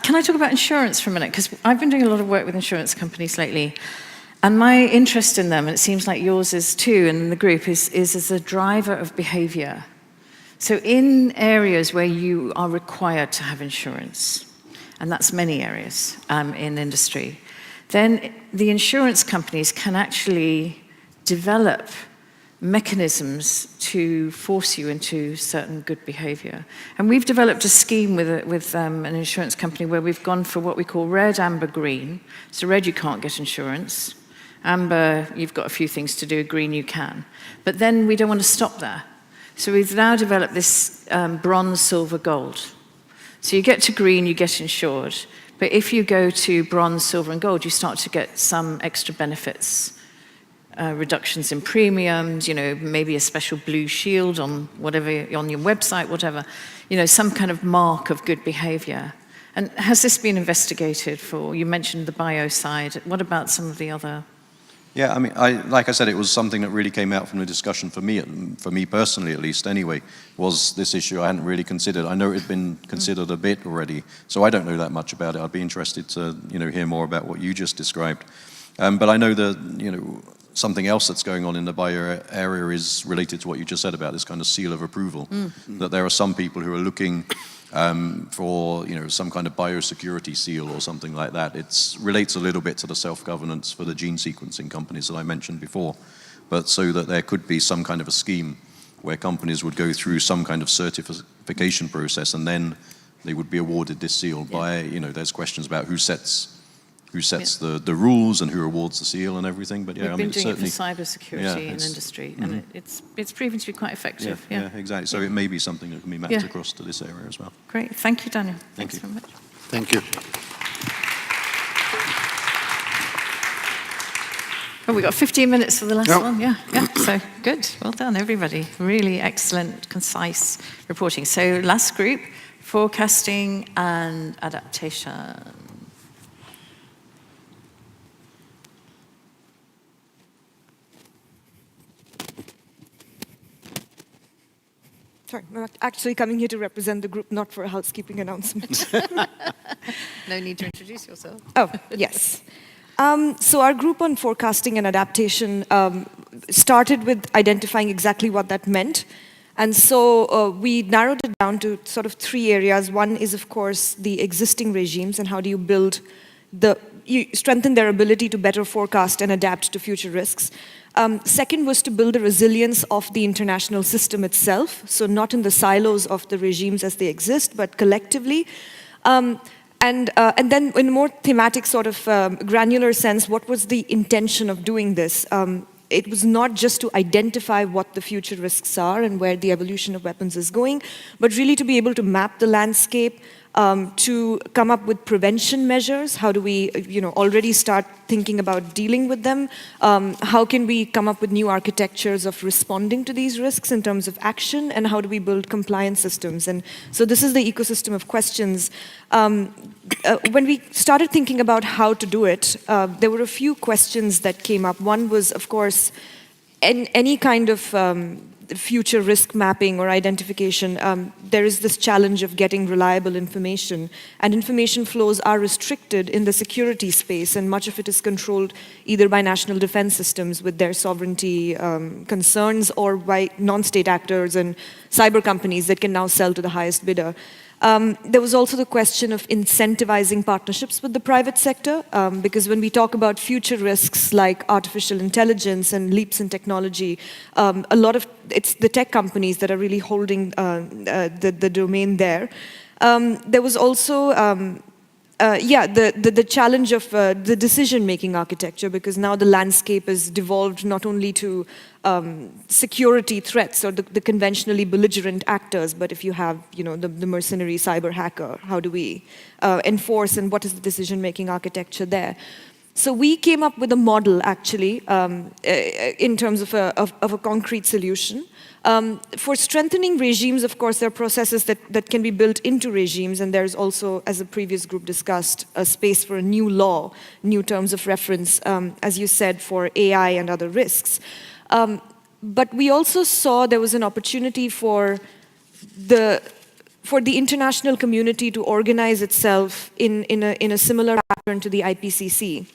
can I talk about insurance for a minute? Because I've been doing a lot of work with insurance companies lately. And my interest in them, and it seems like yours is too, and in the group, is as a driver of behavior. So in areas where you are required to have insurance, and that's many areas in industry, then the insurance companies can actually develop mechanisms to force you into certain good behavior. And we've developed a scheme with an insurance company where we've gone for what we call red, amber, green. So red, you can't get insurance. Amber, you've got a few things to do. Green, you can. But then we don't want to stop there. So we've now developed this bronze, silver, gold. So you get to green, you get insured. But if you go to bronze, silver, and gold, you start to get some extra benefits. Reductions in premiums, maybe a special blue shield on whatever, on your website, whatever. Some kind of mark of good behavior. And has this been investigated for, you mentioned the bio side, what about some of the other? Yeah, I mean, like I said, it was something that really came out from the discussion for me personally at least anyway, was this issue I hadn't really considered. I know it had been considered a bit already, so I don't know that much about it. I'd be interested to, hear more about what you just described. But I know that, something else that's going on in the bio area is related to what you just said about this kind of seal of approval, that there are some people who are looking for some kind of biosecurity seal or something like that. It relates a little bit to the self-governance for the gene sequencing companies that I mentioned before, but so that there could be some kind of a scheme where companies would go through some kind of certification process and then they would be awarded this seal by, there's questions about who sets the rules and who awards the seal and everything. But we've been doing it for cybersecurity in industry, and it's proven to be quite effective. Yeah, exactly. So it may be something that can be mapped across to this area as well. Great, thank you, Daniel. Thanks very much. Thank you. Oh, we've got 15 minutes for the last one. Yeah. So good. Well done, everybody. Really excellent, concise reporting. So last group, forecasting and adaptation. Sorry, I'm actually coming here to represent the group, not for a housekeeping announcement. No need to introduce yourself. Oh, yes. So our group on forecasting and adaptation started with identifying exactly what that meant. And so we narrowed it down to sort of three areas. One is, of course, the existing regimes and how do you strengthen their ability to better forecast and adapt to future risks. Second was to build a resilience of the international system itself, so not in the silos of the regimes as they exist, but collectively. And then in a more thematic sort of granular sense, what was the intention of doing this? It was not just to identify what the future risks are and where the evolution of weapons is going, but really to be able to map the landscape, to come up with prevention measures. How do we, already start thinking about dealing with them? How can we come up with new architectures of responding to these risks in terms of action? And how do we build compliance systems? And so this is the ecosystem of questions. When we started thinking about how to do it, there were a few questions that came up. One was, of course, any kind of future risk mapping or identification, there is this challenge of getting reliable information, and information flows are restricted in the security space, and much of it is controlled either by national defense systems with their sovereignty concerns or by non-state actors and cyber companies that can now sell to the highest bidder. There was also the question of incentivizing partnerships with the private sector, because when we talk about future risks like artificial intelligence and leaps in technology, a lot of it's the tech companies that are really holding the domain there. There was also the challenge of the decision-making architecture, because now the landscape is devolved not only to security threats or the conventionally belligerent actors, but if you have, the mercenary cyber hacker, how do we enforce, and what is the decision-making architecture there? So we came up with a model, actually, in terms of a concrete solution. For strengthening regimes, of course, there are processes that can be built into regimes, and there's also, as the previous group discussed, a space for a new law, new terms of reference, as you said, for AI and other risks. But we also saw there was an opportunity for the international community to organize itself in a similar pattern to the IPCC.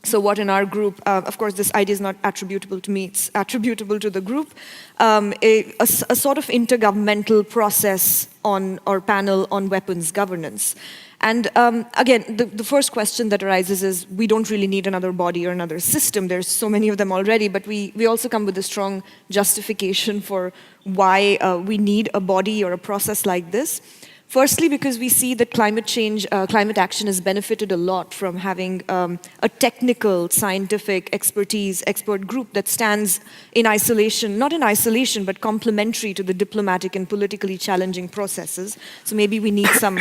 So what in our group, of course this idea is not attributable to me, it's attributable to the group, a sort of intergovernmental process or panel on weapons governance. And again, the first question that arises is, we don't really need another body or another system. There's so many of them already, but we also come with a strong justification for why we need a body or a process like this. Firstly, because we see that climate action has benefited a lot from having a technical, scientific expert group that stands in isolation, not in isolation, but complementary to the diplomatic and politically challenging processes. So maybe we need some,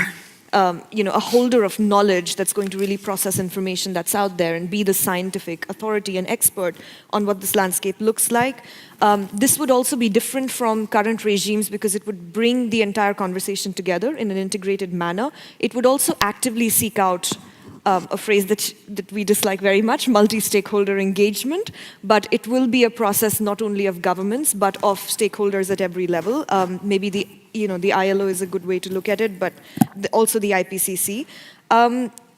a holder of knowledge that's going to really process information that's out there and be the scientific authority and expert on what this landscape looks like. This would also be different from current regimes because it would bring the entire conversation together in an integrated manner. It would also actively seek out a phrase that we dislike very much, multi-stakeholder engagement, but it will be a process not only of governments, but of stakeholders at every level. Maybe the ILO is a good way to look at it, but also the IPCC.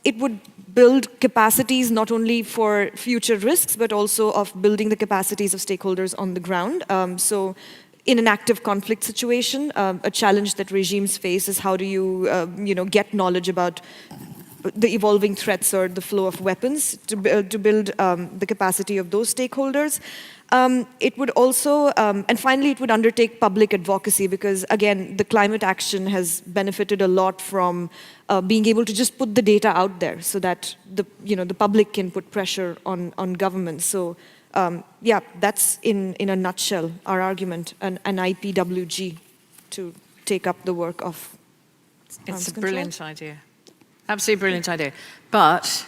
It would build capacities not only for future risks, but also of building the capacities of stakeholders on the ground. So in an active conflict situation, a challenge that regimes face is how do you, get knowledge about the evolving threats or the flow of weapons to build the capacity of those stakeholders. It would also, and finally, it would undertake public advocacy because, again, the climate action has benefited a lot from being able to just put the data out there so that the public can put pressure on governments. So, that's in a nutshell our argument, an IPWG to take up the work of It's a brilliant idea. Absolutely brilliant idea. But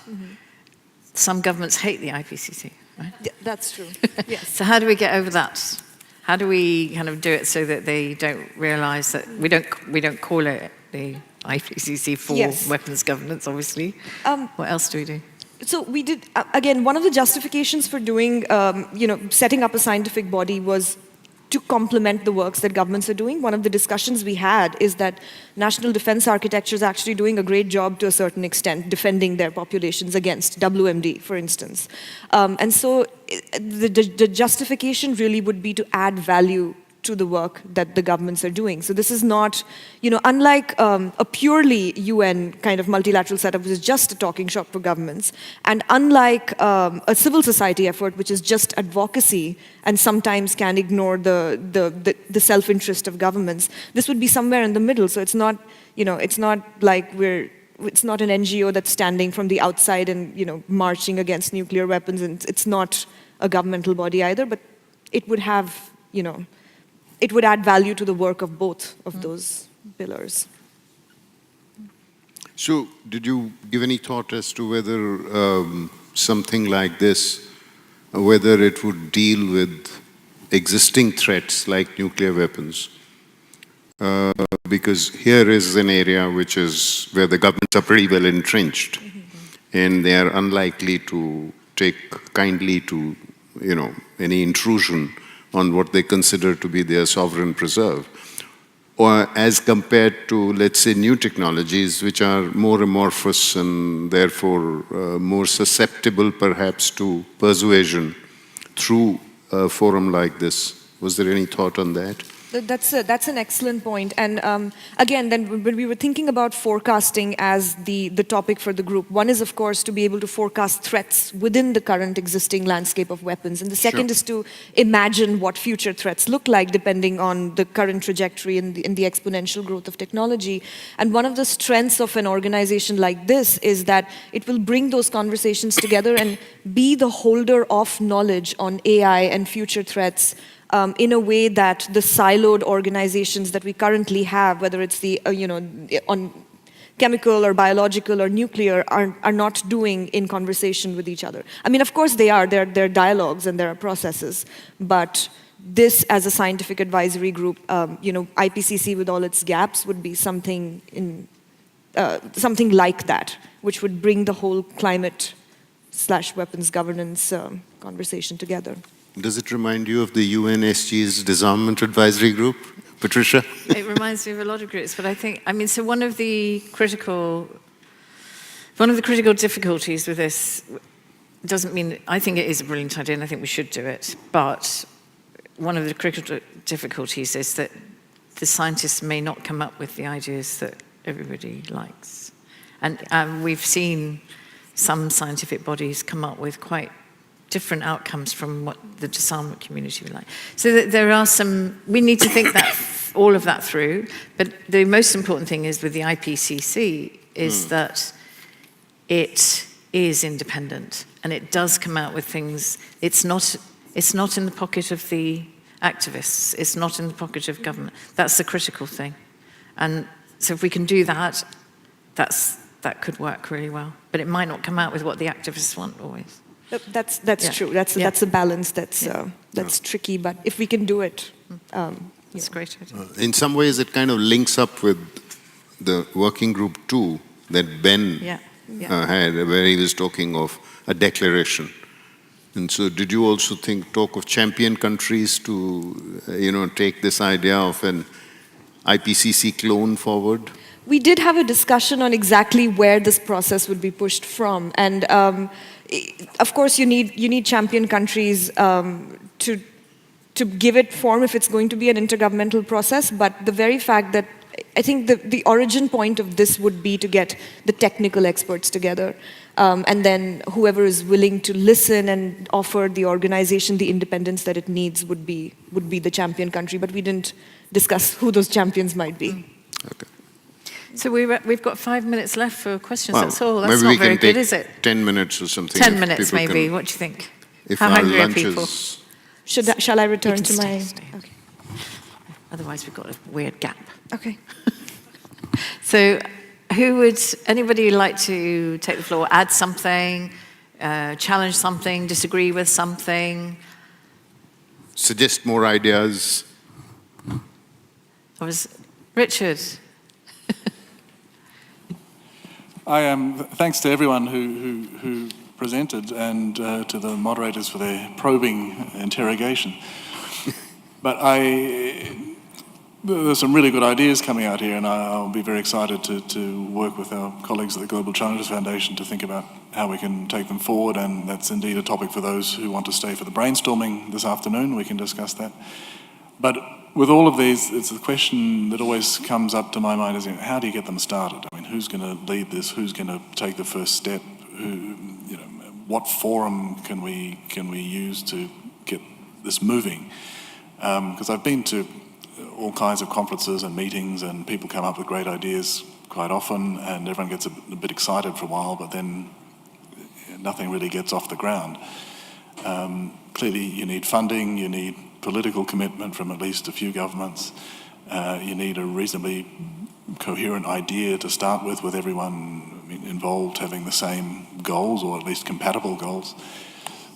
some governments hate the IPCC, right? Yeah, that's true. Yes. So how do we get over that? How do we kind of do it so that they don't realize that we don't call it the IPCC for weapons governance, obviously. What else do we do? So we did, again, one of the justifications for doing, setting up a scientific body was to complement the works that governments are doing. One of the discussions we had is that national defense architecture is actually doing a great job to a certain extent, defending their populations against WMD, for instance. And so the justification really would be to add value to the work that the governments are doing. So this is not, unlike a purely UN kind of multilateral setup, which is just a talking shop for governments, and unlike a civil society effort, which is just advocacy and sometimes can ignore the self-interest of governments, this would be somewhere in the middle. So it's not, it's not like it's not an NGO that's standing from the outside and, marching against nuclear weapons, and it's not a governmental body either, but it would have, it would add value to the work of both of those pillars. So, did you give any thought as to whether something like this, whether it would deal with existing threats like nuclear weapons? Because here is an area which is where the governments are pretty well entrenched, and they are unlikely to take kindly to, any intrusion on what they consider to be their sovereign preserve, or as compared to, let's say, new technologies which are more amorphous and therefore more susceptible perhaps to persuasion through a forum like this. Was there any thought on that? That's an excellent point. And again, then when we were thinking about forecasting as the topic for the group, one is, of course, to be able to forecast threats within the current existing landscape of weapons. And the second is to imagine what future threats look like depending on the current trajectory and the exponential growth of technology. And one of the strengths of an organization like this is that it will bring those conversations together and be the holder of knowledge on AI and future threats in a way that the siloed organizations that we currently have, whether it's on chemical or biological or nuclear, are not doing in conversation with each other. I mean, of course they are. There are dialogues and there are processes, but this, as a scientific advisory group, IPCC with all its gaps would be something like that, which would bring the whole climate/weapons governance conversation together. Does it remind you of the UNSG's Disarmament Advisory Group, Patricia? It reminds me of a lot of groups, but so one of the critical difficulties with this doesn't mean, I think it is a brilliant idea and I think we should do it, but one of the critical difficulties is that the scientists may not come up with the ideas that everybody likes. And we've seen some scientific bodies come up with quite different outcomes from what the disarmament community would like. So there are we need to think all of that through, but the most important thing is with the IPCC is that it is independent and it does come out with things. It's not in the pocket of the activists, it's not in the pocket of government. That's the critical thing. And so if we can do that, that could work really well. But it might not come out with what the activists want always. That's true. That's a balance that's tricky. But if we can do it, it's great. In some ways, it kind of links up with the working group 2 that Ben had, where he was talking of a declaration. And so, did you also talk of champion countries to, take this idea of an IPCC clone forward? We did have a discussion on exactly where this process would be pushed from, and of course, you need champion countries to give it form if it's going to be an intergovernmental process. But the very fact that I think the origin point of this would be to get the technical experts together, and then whoever is willing to listen and offer the organization the independence that it needs would be the champion country. But we didn't discuss who those champions might be. Okay. So we've got 5 minutes left for questions. That's all. That's not very good, is it? 10 minutes or something. 10 minutes maybe. What do you think? How hungry are people? Shall I return to my? Stay. Okay. Otherwise, we've got a weird gap. Okay. So, anybody like to take the floor, add something, challenge something, disagree with something? Suggest more ideas. Richard. Thanks to everyone who presented and to the moderators for their probing interrogation. But there's some really good ideas coming out here, and I'll be very excited to work with our colleagues at the Global Challenges Foundation to think about how we can take them forward, and that's indeed a topic for those who want to stay for the brainstorming this afternoon. We can discuss that. But with all of these, it's the question that always comes up to my mind is, how do you get them started? I mean, who's going to lead this? Who's going to take the first step? What forum can we use to get this moving? Because I've been to all kinds of conferences and meetings, and people come up with great ideas quite often, and everyone gets a bit excited for a while, but then nothing really gets off the ground. Clearly, you need funding, you need political commitment from at least a few governments. You need a reasonably coherent idea to start with everyone involved having the same goals, or at least compatible goals.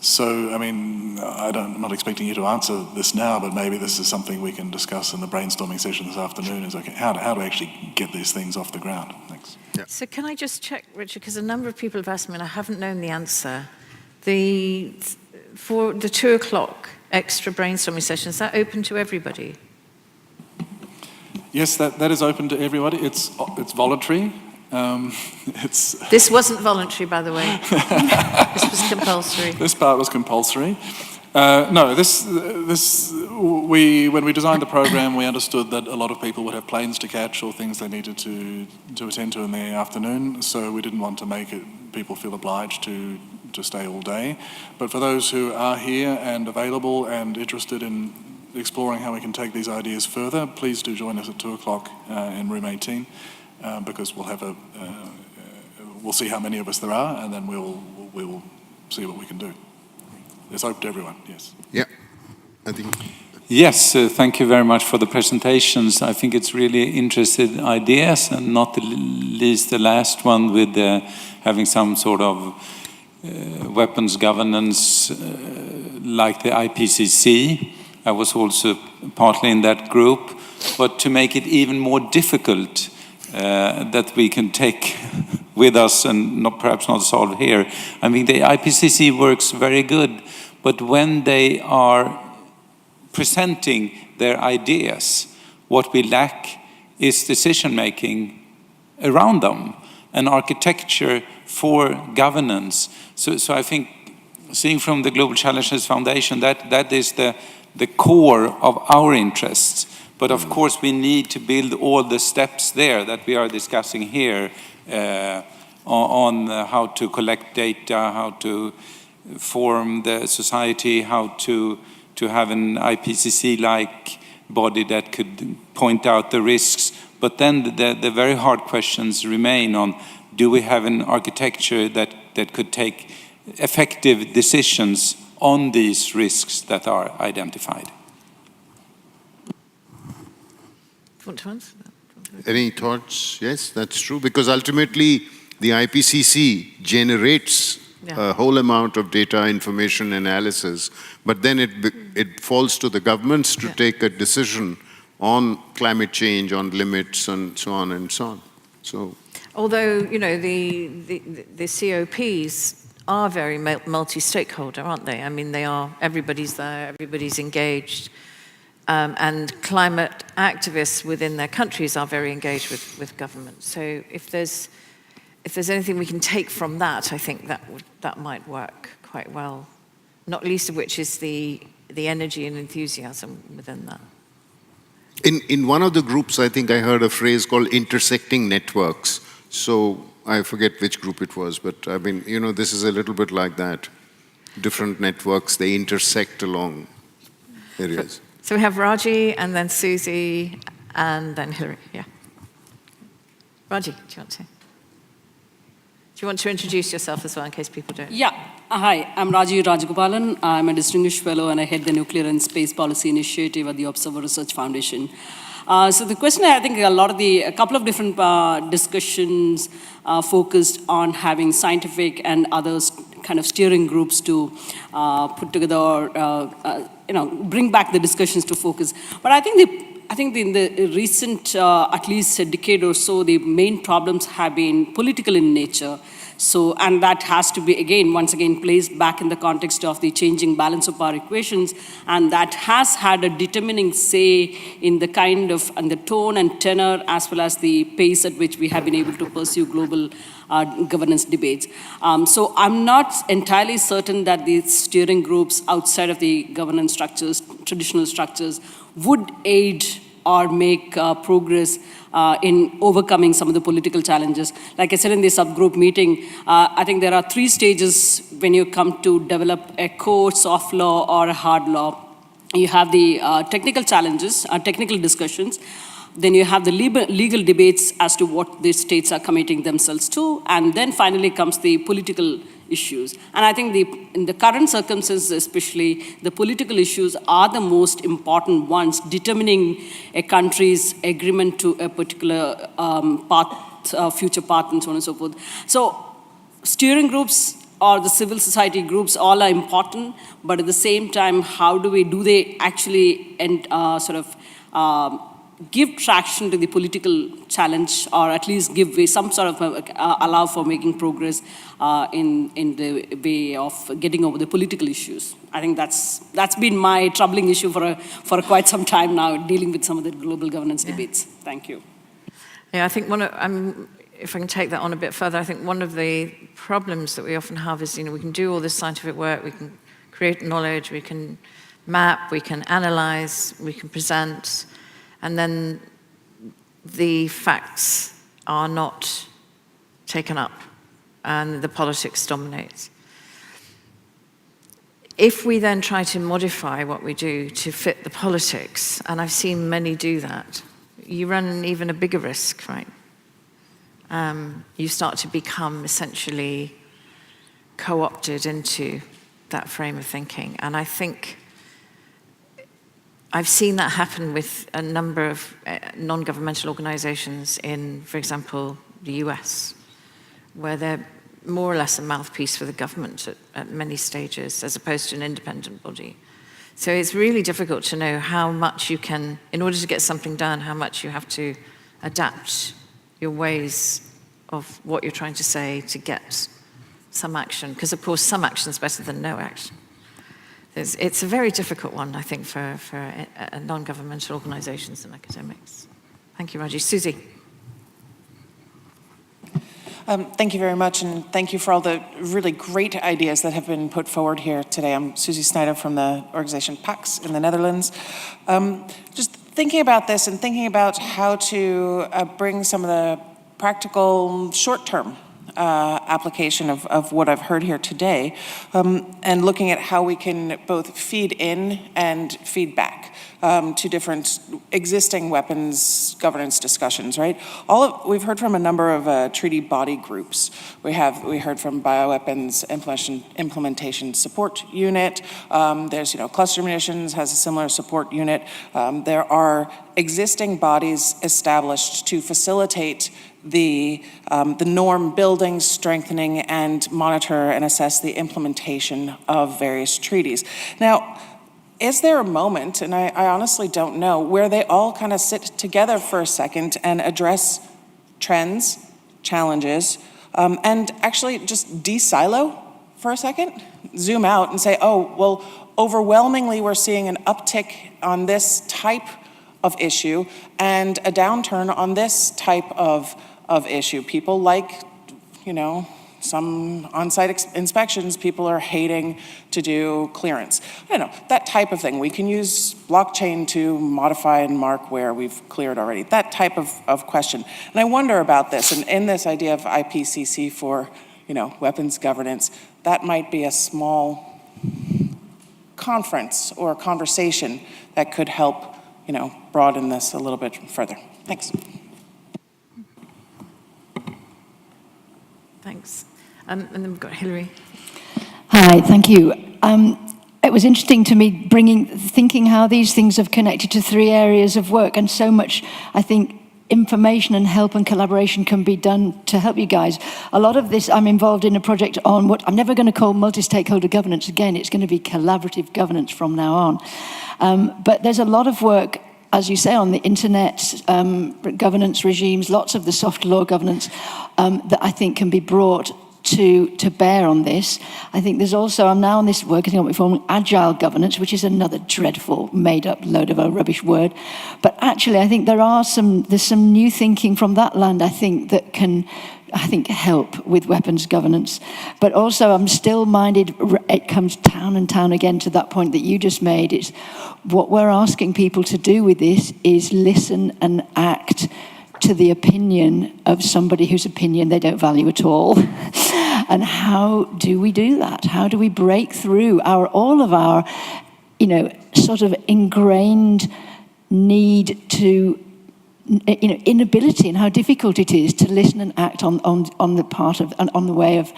So, I mean, I'm not expecting you to answer this now, but maybe this is something we can discuss in the brainstorming session this afternoon, is okay, how to actually get these things off the ground. Thanks. Yeah. So can I just check, Richard, because a number of people have asked me and I haven't known the answer. For the 2 o'clock extra brainstorming session, is that open to everybody? Yes, that is open to everybody. It's voluntary. This wasn't voluntary, by the way. This was compulsory. This part was compulsory. No, this when we designed the program, we understood that a lot of people would have planes to catch or things they needed to attend to in the afternoon, so we didn't want to make people feel obliged to stay all day. But for those who are here and available and interested in exploring how we can take these ideas further, please do join us at 2 o'clock in room 18, because we'll see how many of us there are, and then we will see what we can do. It's open to everyone, yes. Yeah, I think. Yes, thank you very much for the presentations. I think it's really interesting ideas, and not the least the last one with having some sort of weapons governance like the IPCC. I was also partly in that group, but to make it even more difficult that we can take with us and perhaps not solve here. I mean, the IPCC works very good, but when they are presenting their ideas, what we lack is decision-making around them, and architecture for governance. So I think, seeing from the Global Challenges Foundation, that is the core of our interests. But of course, we need to build all the steps there that we are discussing here on how to collect data, how to form the society, how to have an IPCC-like body that could point out the risks. But then the very hard questions remain on, do we have an architecture that could take effective decisions on these risks that are identified? Want to answer that? Any thoughts? Yes, that's true, because ultimately the IPCC generates a whole amount of data, information, analysis, but then it falls to the governments to take a decision on climate change, on limits, and so on and so on. So, although, you know, the COPs are very multi-stakeholder, aren't they? I mean, everybody's there, everybody's engaged. And climate activists within their countries are very engaged with government. So if there's anything we can take from that, I think that might work quite well. Not least of which is the energy and enthusiasm within that. in one of the groups, I think I heard a phrase called intersecting networks. So I forget which group it was, but I mean, you know, this is a little bit like that. Different networks, they intersect along areas. So we have Raji, and then Susie, and then Hillary. Yeah. Raji, do you want to introduce yourself as well, in case people don't? Yeah. Hi, I'm Raji Rajagopalan. I'm a distinguished fellow, and I head the Nuclear and Space Policy Initiative at the Observer Research Foundation. So the question, I think a couple of different discussions focused on having scientific and other kind of steering groups to put together, bring back the discussions to focus. But I think in the recent, at least a decade or so, the main problems have been political in nature. So, and that has to be, once again, placed back in the context of the changing balance of power equations, and that has had a determining say in the kind of, and the tone and tenor, as well as the pace at which we have been able to pursue global governance debates. So I'm not entirely certain that these steering groups outside of the governance structures, traditional structures, would aid or make progress in overcoming some of the political challenges. Like I said in the subgroup meeting, I think there are 3 stages when you come to develop a core soft law or a hard law. You have the technical challenges, technical discussions. Then you have the legal debates as to what the states are committing themselves to. And then finally comes the political issues. And I think in the current circumstances especially, the political issues are the most important ones, determining a country's agreement to a particular future path and so on and so forth. So steering groups or the civil society groups all are important, but at the same time, do they actually give traction to the political challenge, or at least give way, some sort of allow for making progress in the way of getting over the political issues. I think that's been my troubling issue for quite some time now, dealing with some of the global governance debates. Thank you. Yeah, I think if I can take that on a bit further, I think one of the problems that we often have is, we can do all this scientific work, we can create knowledge, we can map, we can analyze, we can present, and then the facts are not taken up and the politics dominate. If we then try to modify what we do to fit the politics, and I've seen many do that, you run even a bigger risk, right? You start to become essentially co-opted into that frame of thinking. And I think I've seen that happen with a number of non-governmental organizations in, for example, the US, where they're more or less a mouthpiece for the government at many stages, as opposed to an independent body. So it's really difficult to know how much you can, in order to get something done, how much you have to adapt your ways of what you're trying to say to get some action. Because, of course, some action is better than no action. It's a very difficult one, I think, for non-governmental organizations and academics. Thank you, Raji. Susie. Thank you very much, and thank you for all the really great ideas that have been put forward here today. I'm Susie Snyder from the organization PAX in the Netherlands. Just thinking about this and thinking about how to bring some of the practical short-term application of what I've heard here today, and looking at how we can both feed in and feed back to different existing weapons governance discussions, right? We've heard from a number of treaty body groups. We heard from Bioweapons Implementation Support Unit. There's, cluster munitions has a similar support unit. There are existing bodies established to facilitate the norm building, strengthening, and monitor and assess the implementation of various treaties. Now, is there a moment, and I honestly don't know, where they all kind of sit together for a second and address trends, challenges, and actually just de-silo for a second? Zoom out and say, oh, well, overwhelmingly we're seeing an uptick on this type of issue and a downturn on this type of issue. People like, some on-site inspections, people are hating to do clearance. I don't know, that type of thing. We can use blockchain to modify and mark where we've cleared already. That type of question. And I wonder about this, and in this idea of IPCC for, weapons governance, that might be a small conference or conversation that could help, broaden this a little bit further. Thanks. Thanks. And then we've got Hilary. Hi, thank you. It was interesting to me thinking how these things have connected to 3 areas of work, and so much, I think, information and help and collaboration can be done to help you guys. A lot of this, I'm involved in a project on what I'm never going to call multi-stakeholder governance again. It's going to be collaborative governance from now on. But there's a lot of work, as you say, on the internet, governance regimes, lots of the soft law governance that I think can be brought to bear on this. I think there's also, I'm now on this working on what we call agile governance, which is another dreadful, made-up load of a rubbish word. But actually, I think there's some new thinking from that land, I think, that can, help with weapons governance. But also, I'm still minded, it comes town and town again to that point that you just made. It's what we're asking people to do with this is listen and act to the opinion of somebody whose opinion they don't value at all. And how do we do that? How do we break through all of our, sort of ingrained need to, inability, and how difficult it is to listen and act on the way of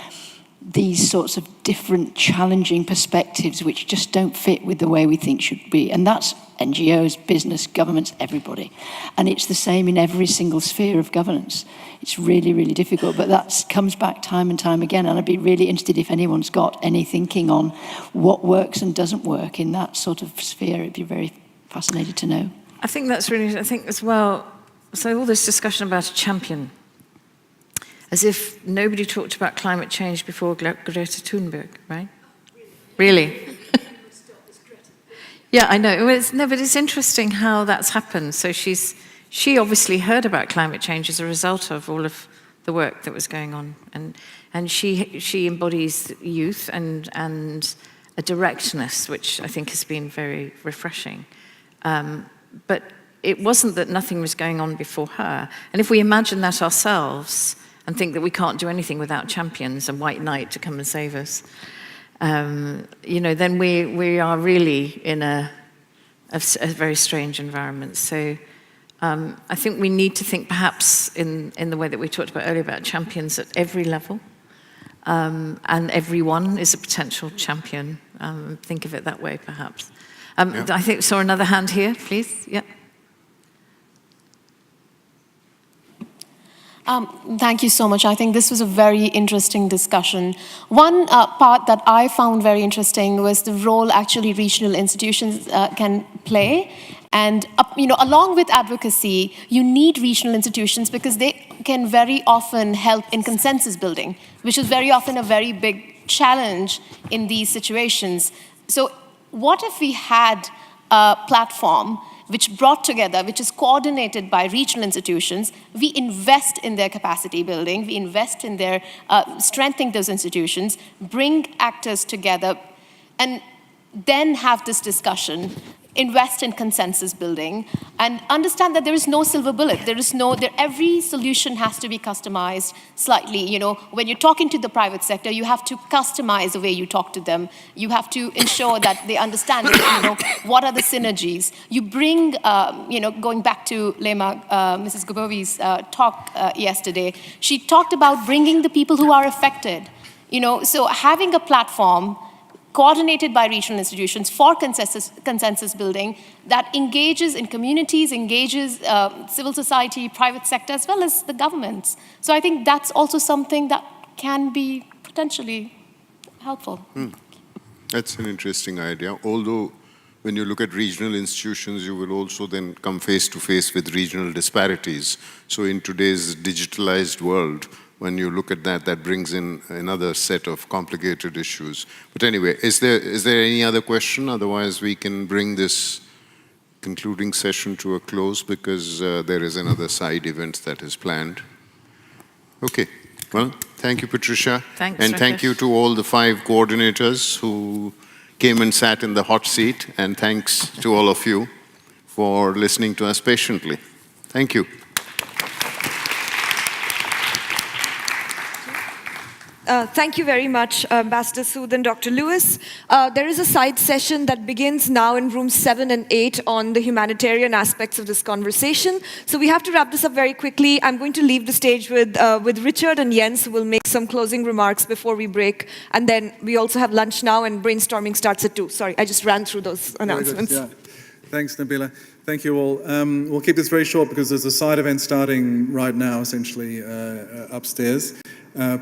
these sorts of different challenging perspectives which just don't fit with the way we think should be. And that's NGOs, business, governments, everybody. And it's the same in every single sphere of governance. It's really, really difficult, but that comes back time and time again. And I'd be really interested if anyone's got any thinking on what works and doesn't work in that sort of sphere. It'd be very fascinating to know. I think that's really, as well, so all this discussion about a champion, as if nobody talked about climate change before Greta Thunberg, right? Really? Yeah, I know. But it's interesting how that's happened. So she obviously heard about climate change as a result of all of the work that was going on, and she embodies youth and directness, which I think has been very refreshing. But it wasn't that nothing was going on before her. And if we imagine that ourselves and think that we can't do anything without champions and white knight to come and save us, then we are really in a very strange environment. So I think we need to think perhaps in the way that we talked about earlier about champions at every level. And everyone is a potential champion. Think of it that way, perhaps. I think saw another hand here, please. Yeah. Thank you so much. I think this was a very interesting discussion. One part that I found very interesting was the role actually regional institutions can play. And along with advocacy, you need regional institutions because they can very often help in consensus building, which is very often a very big challenge in these situations. So what if we had a platform which brought together, which is coordinated by regional institutions? We invest in their capacity building, we invest in their strengthening those institutions, bring actors together, and then have this discussion, invest in consensus building, and understand that there is no silver bullet. Every solution has to be customized slightly. When you're talking to the private sector, you have to customize the way you talk to them. You have to ensure that they understand, what are the synergies. You bring, going back to Lema, Mrs. Gobovi's talk yesterday, she talked about bringing the people who are affected. So having a platform coordinated by regional institutions for consensus building that engages in communities, engages civil society, private sector, as well as the governments. So I think that's also something that can be potentially helpful. That's an interesting idea. Although, when you look at regional institutions, you will also then come face to face with regional disparities. So in today's digitalized world, when you look at that, that brings in another set of complicated issues. But anyway, is there any other question? Otherwise, we can bring this concluding session to a close because there is another side event that is planned. Okay. Well, thank you, Patricia. Thanks, and thank you to all the 5 coordinators who came and sat in the hot seat. And thanks to all of you for listening to us patiently. Thank you. Thank you very much, Ambassador Sood and Dr. Lewis. There is a side session that begins now in rooms 7 and 8 on the humanitarian aspects of this conversation. So we have to wrap this up very quickly. I'm going to leave the stage with Richard and Jens, who will make some closing remarks before we break. And then we also have lunch now, and brainstorming starts at 2. Sorry, I just ran through those announcements. Yeah. Thanks, Nabila. Thank you all. We'll keep this very short because there's a side event starting right now, essentially, upstairs.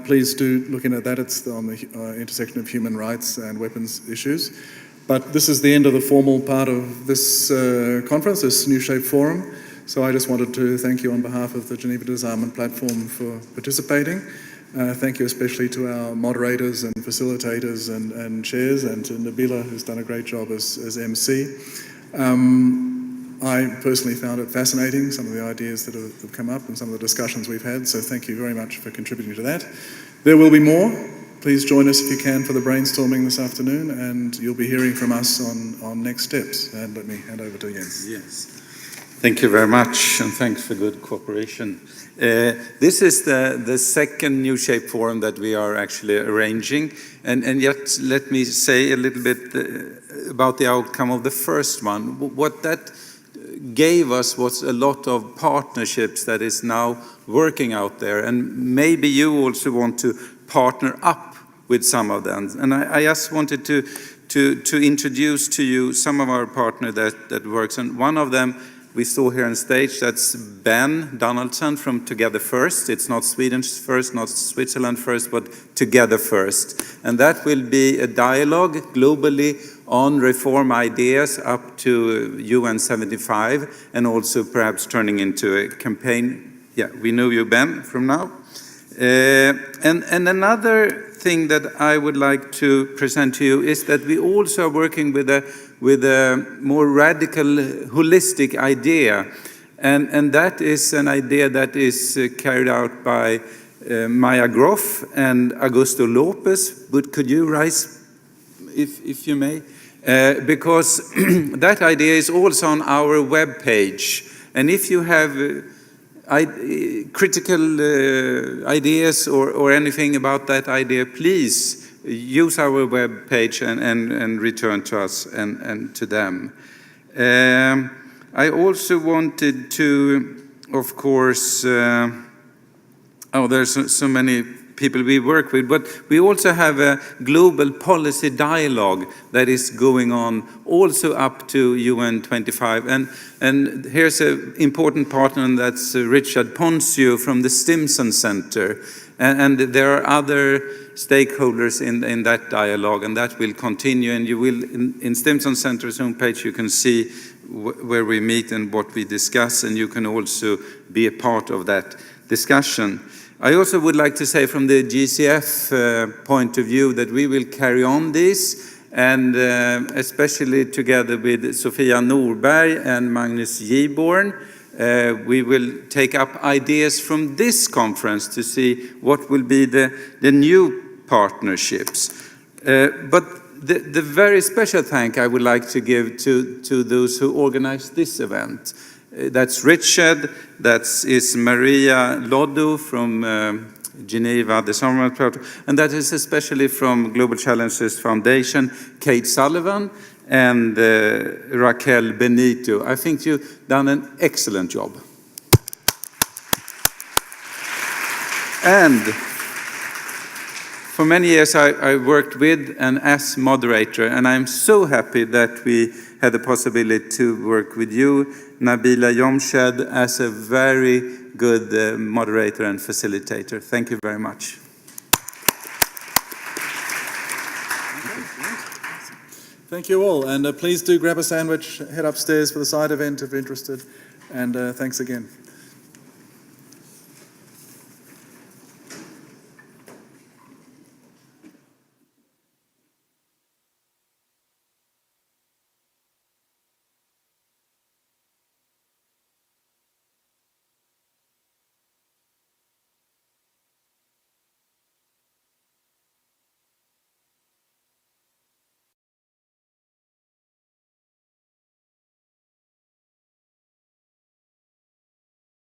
Please do look in at that. It's on the intersection of human rights and weapons issues. But this is the end of the formal part of this conference, this New Shape Forum. So I just wanted to thank you on behalf of the Geneva Disarmament Platform for participating. Thank you especially to our moderators and facilitators and chairs, and to Nabila, who's done a great job as MC. I personally found it fascinating, some of the ideas that have come up and some of the discussions we've had, so thank you very much for contributing to that. There will be more. Please join us if you can for the brainstorming this afternoon, and you'll be hearing from us on next steps. And let me hand over to Jens. Yes. Thank you very much, and thanks for good cooperation. This is the second New Shape Forum that we are actually arranging, and yet let me say a little bit about the outcome of the first one. What that gave us was a lot of partnerships that is now working out there, and maybe you also want to partner up with some of them. And I just wanted to introduce to you some of our partners that works, and one of them we saw here on stage, that's Ben Donaldson from Together First. It's not Sweden first, not Switzerland first, but Together First. And that will be a dialogue globally on reform ideas up to UN 75, and also perhaps turning into a campaign. Yeah, we know you, Ben, from now. And another thing that I would like to present to you is that we also are working with a more radical, holistic idea. And that is an idea that is carried out by Maya Groff and Augusto Lopez. But could you rise if you may, because that idea is also on our web page. And if you have critical ideas or anything about that idea, please use our web page and return to us and to them. I also wanted to, of course, there's so many people we work with, but we also have a global policy dialogue that is going on also up to UN 25. And here's an important partner, and that's Richard Poncio from the Stimson Center. And there are other stakeholders in that dialogue, and that will continue. And you will, in Stimson Center's homepage, you can see where we meet and what we discuss, and you can also be a part of that discussion. I also would like to say from the GCF point of view that we will carry on this, and especially together with Sofia Norberg and Magnus Giborn, we will take up ideas from this conference to see what will be the new partnerships. But the very special thank I would like to give to those who organized this event. That's Richard, is Maria Loddo from Geneva Disarmament Platform, and that is especially from Global Challenges Foundation, Kate Sullivan, and Raquel Benito. I think you've done an excellent job. And for many years I worked with and as moderator, and I'm so happy that we had the possibility to work with you, Nabila Yomshed, as a very good moderator and facilitator. Thank you very much. Thank you all, and please do grab a sandwich, head upstairs for the side event if you're interested, and thanks again.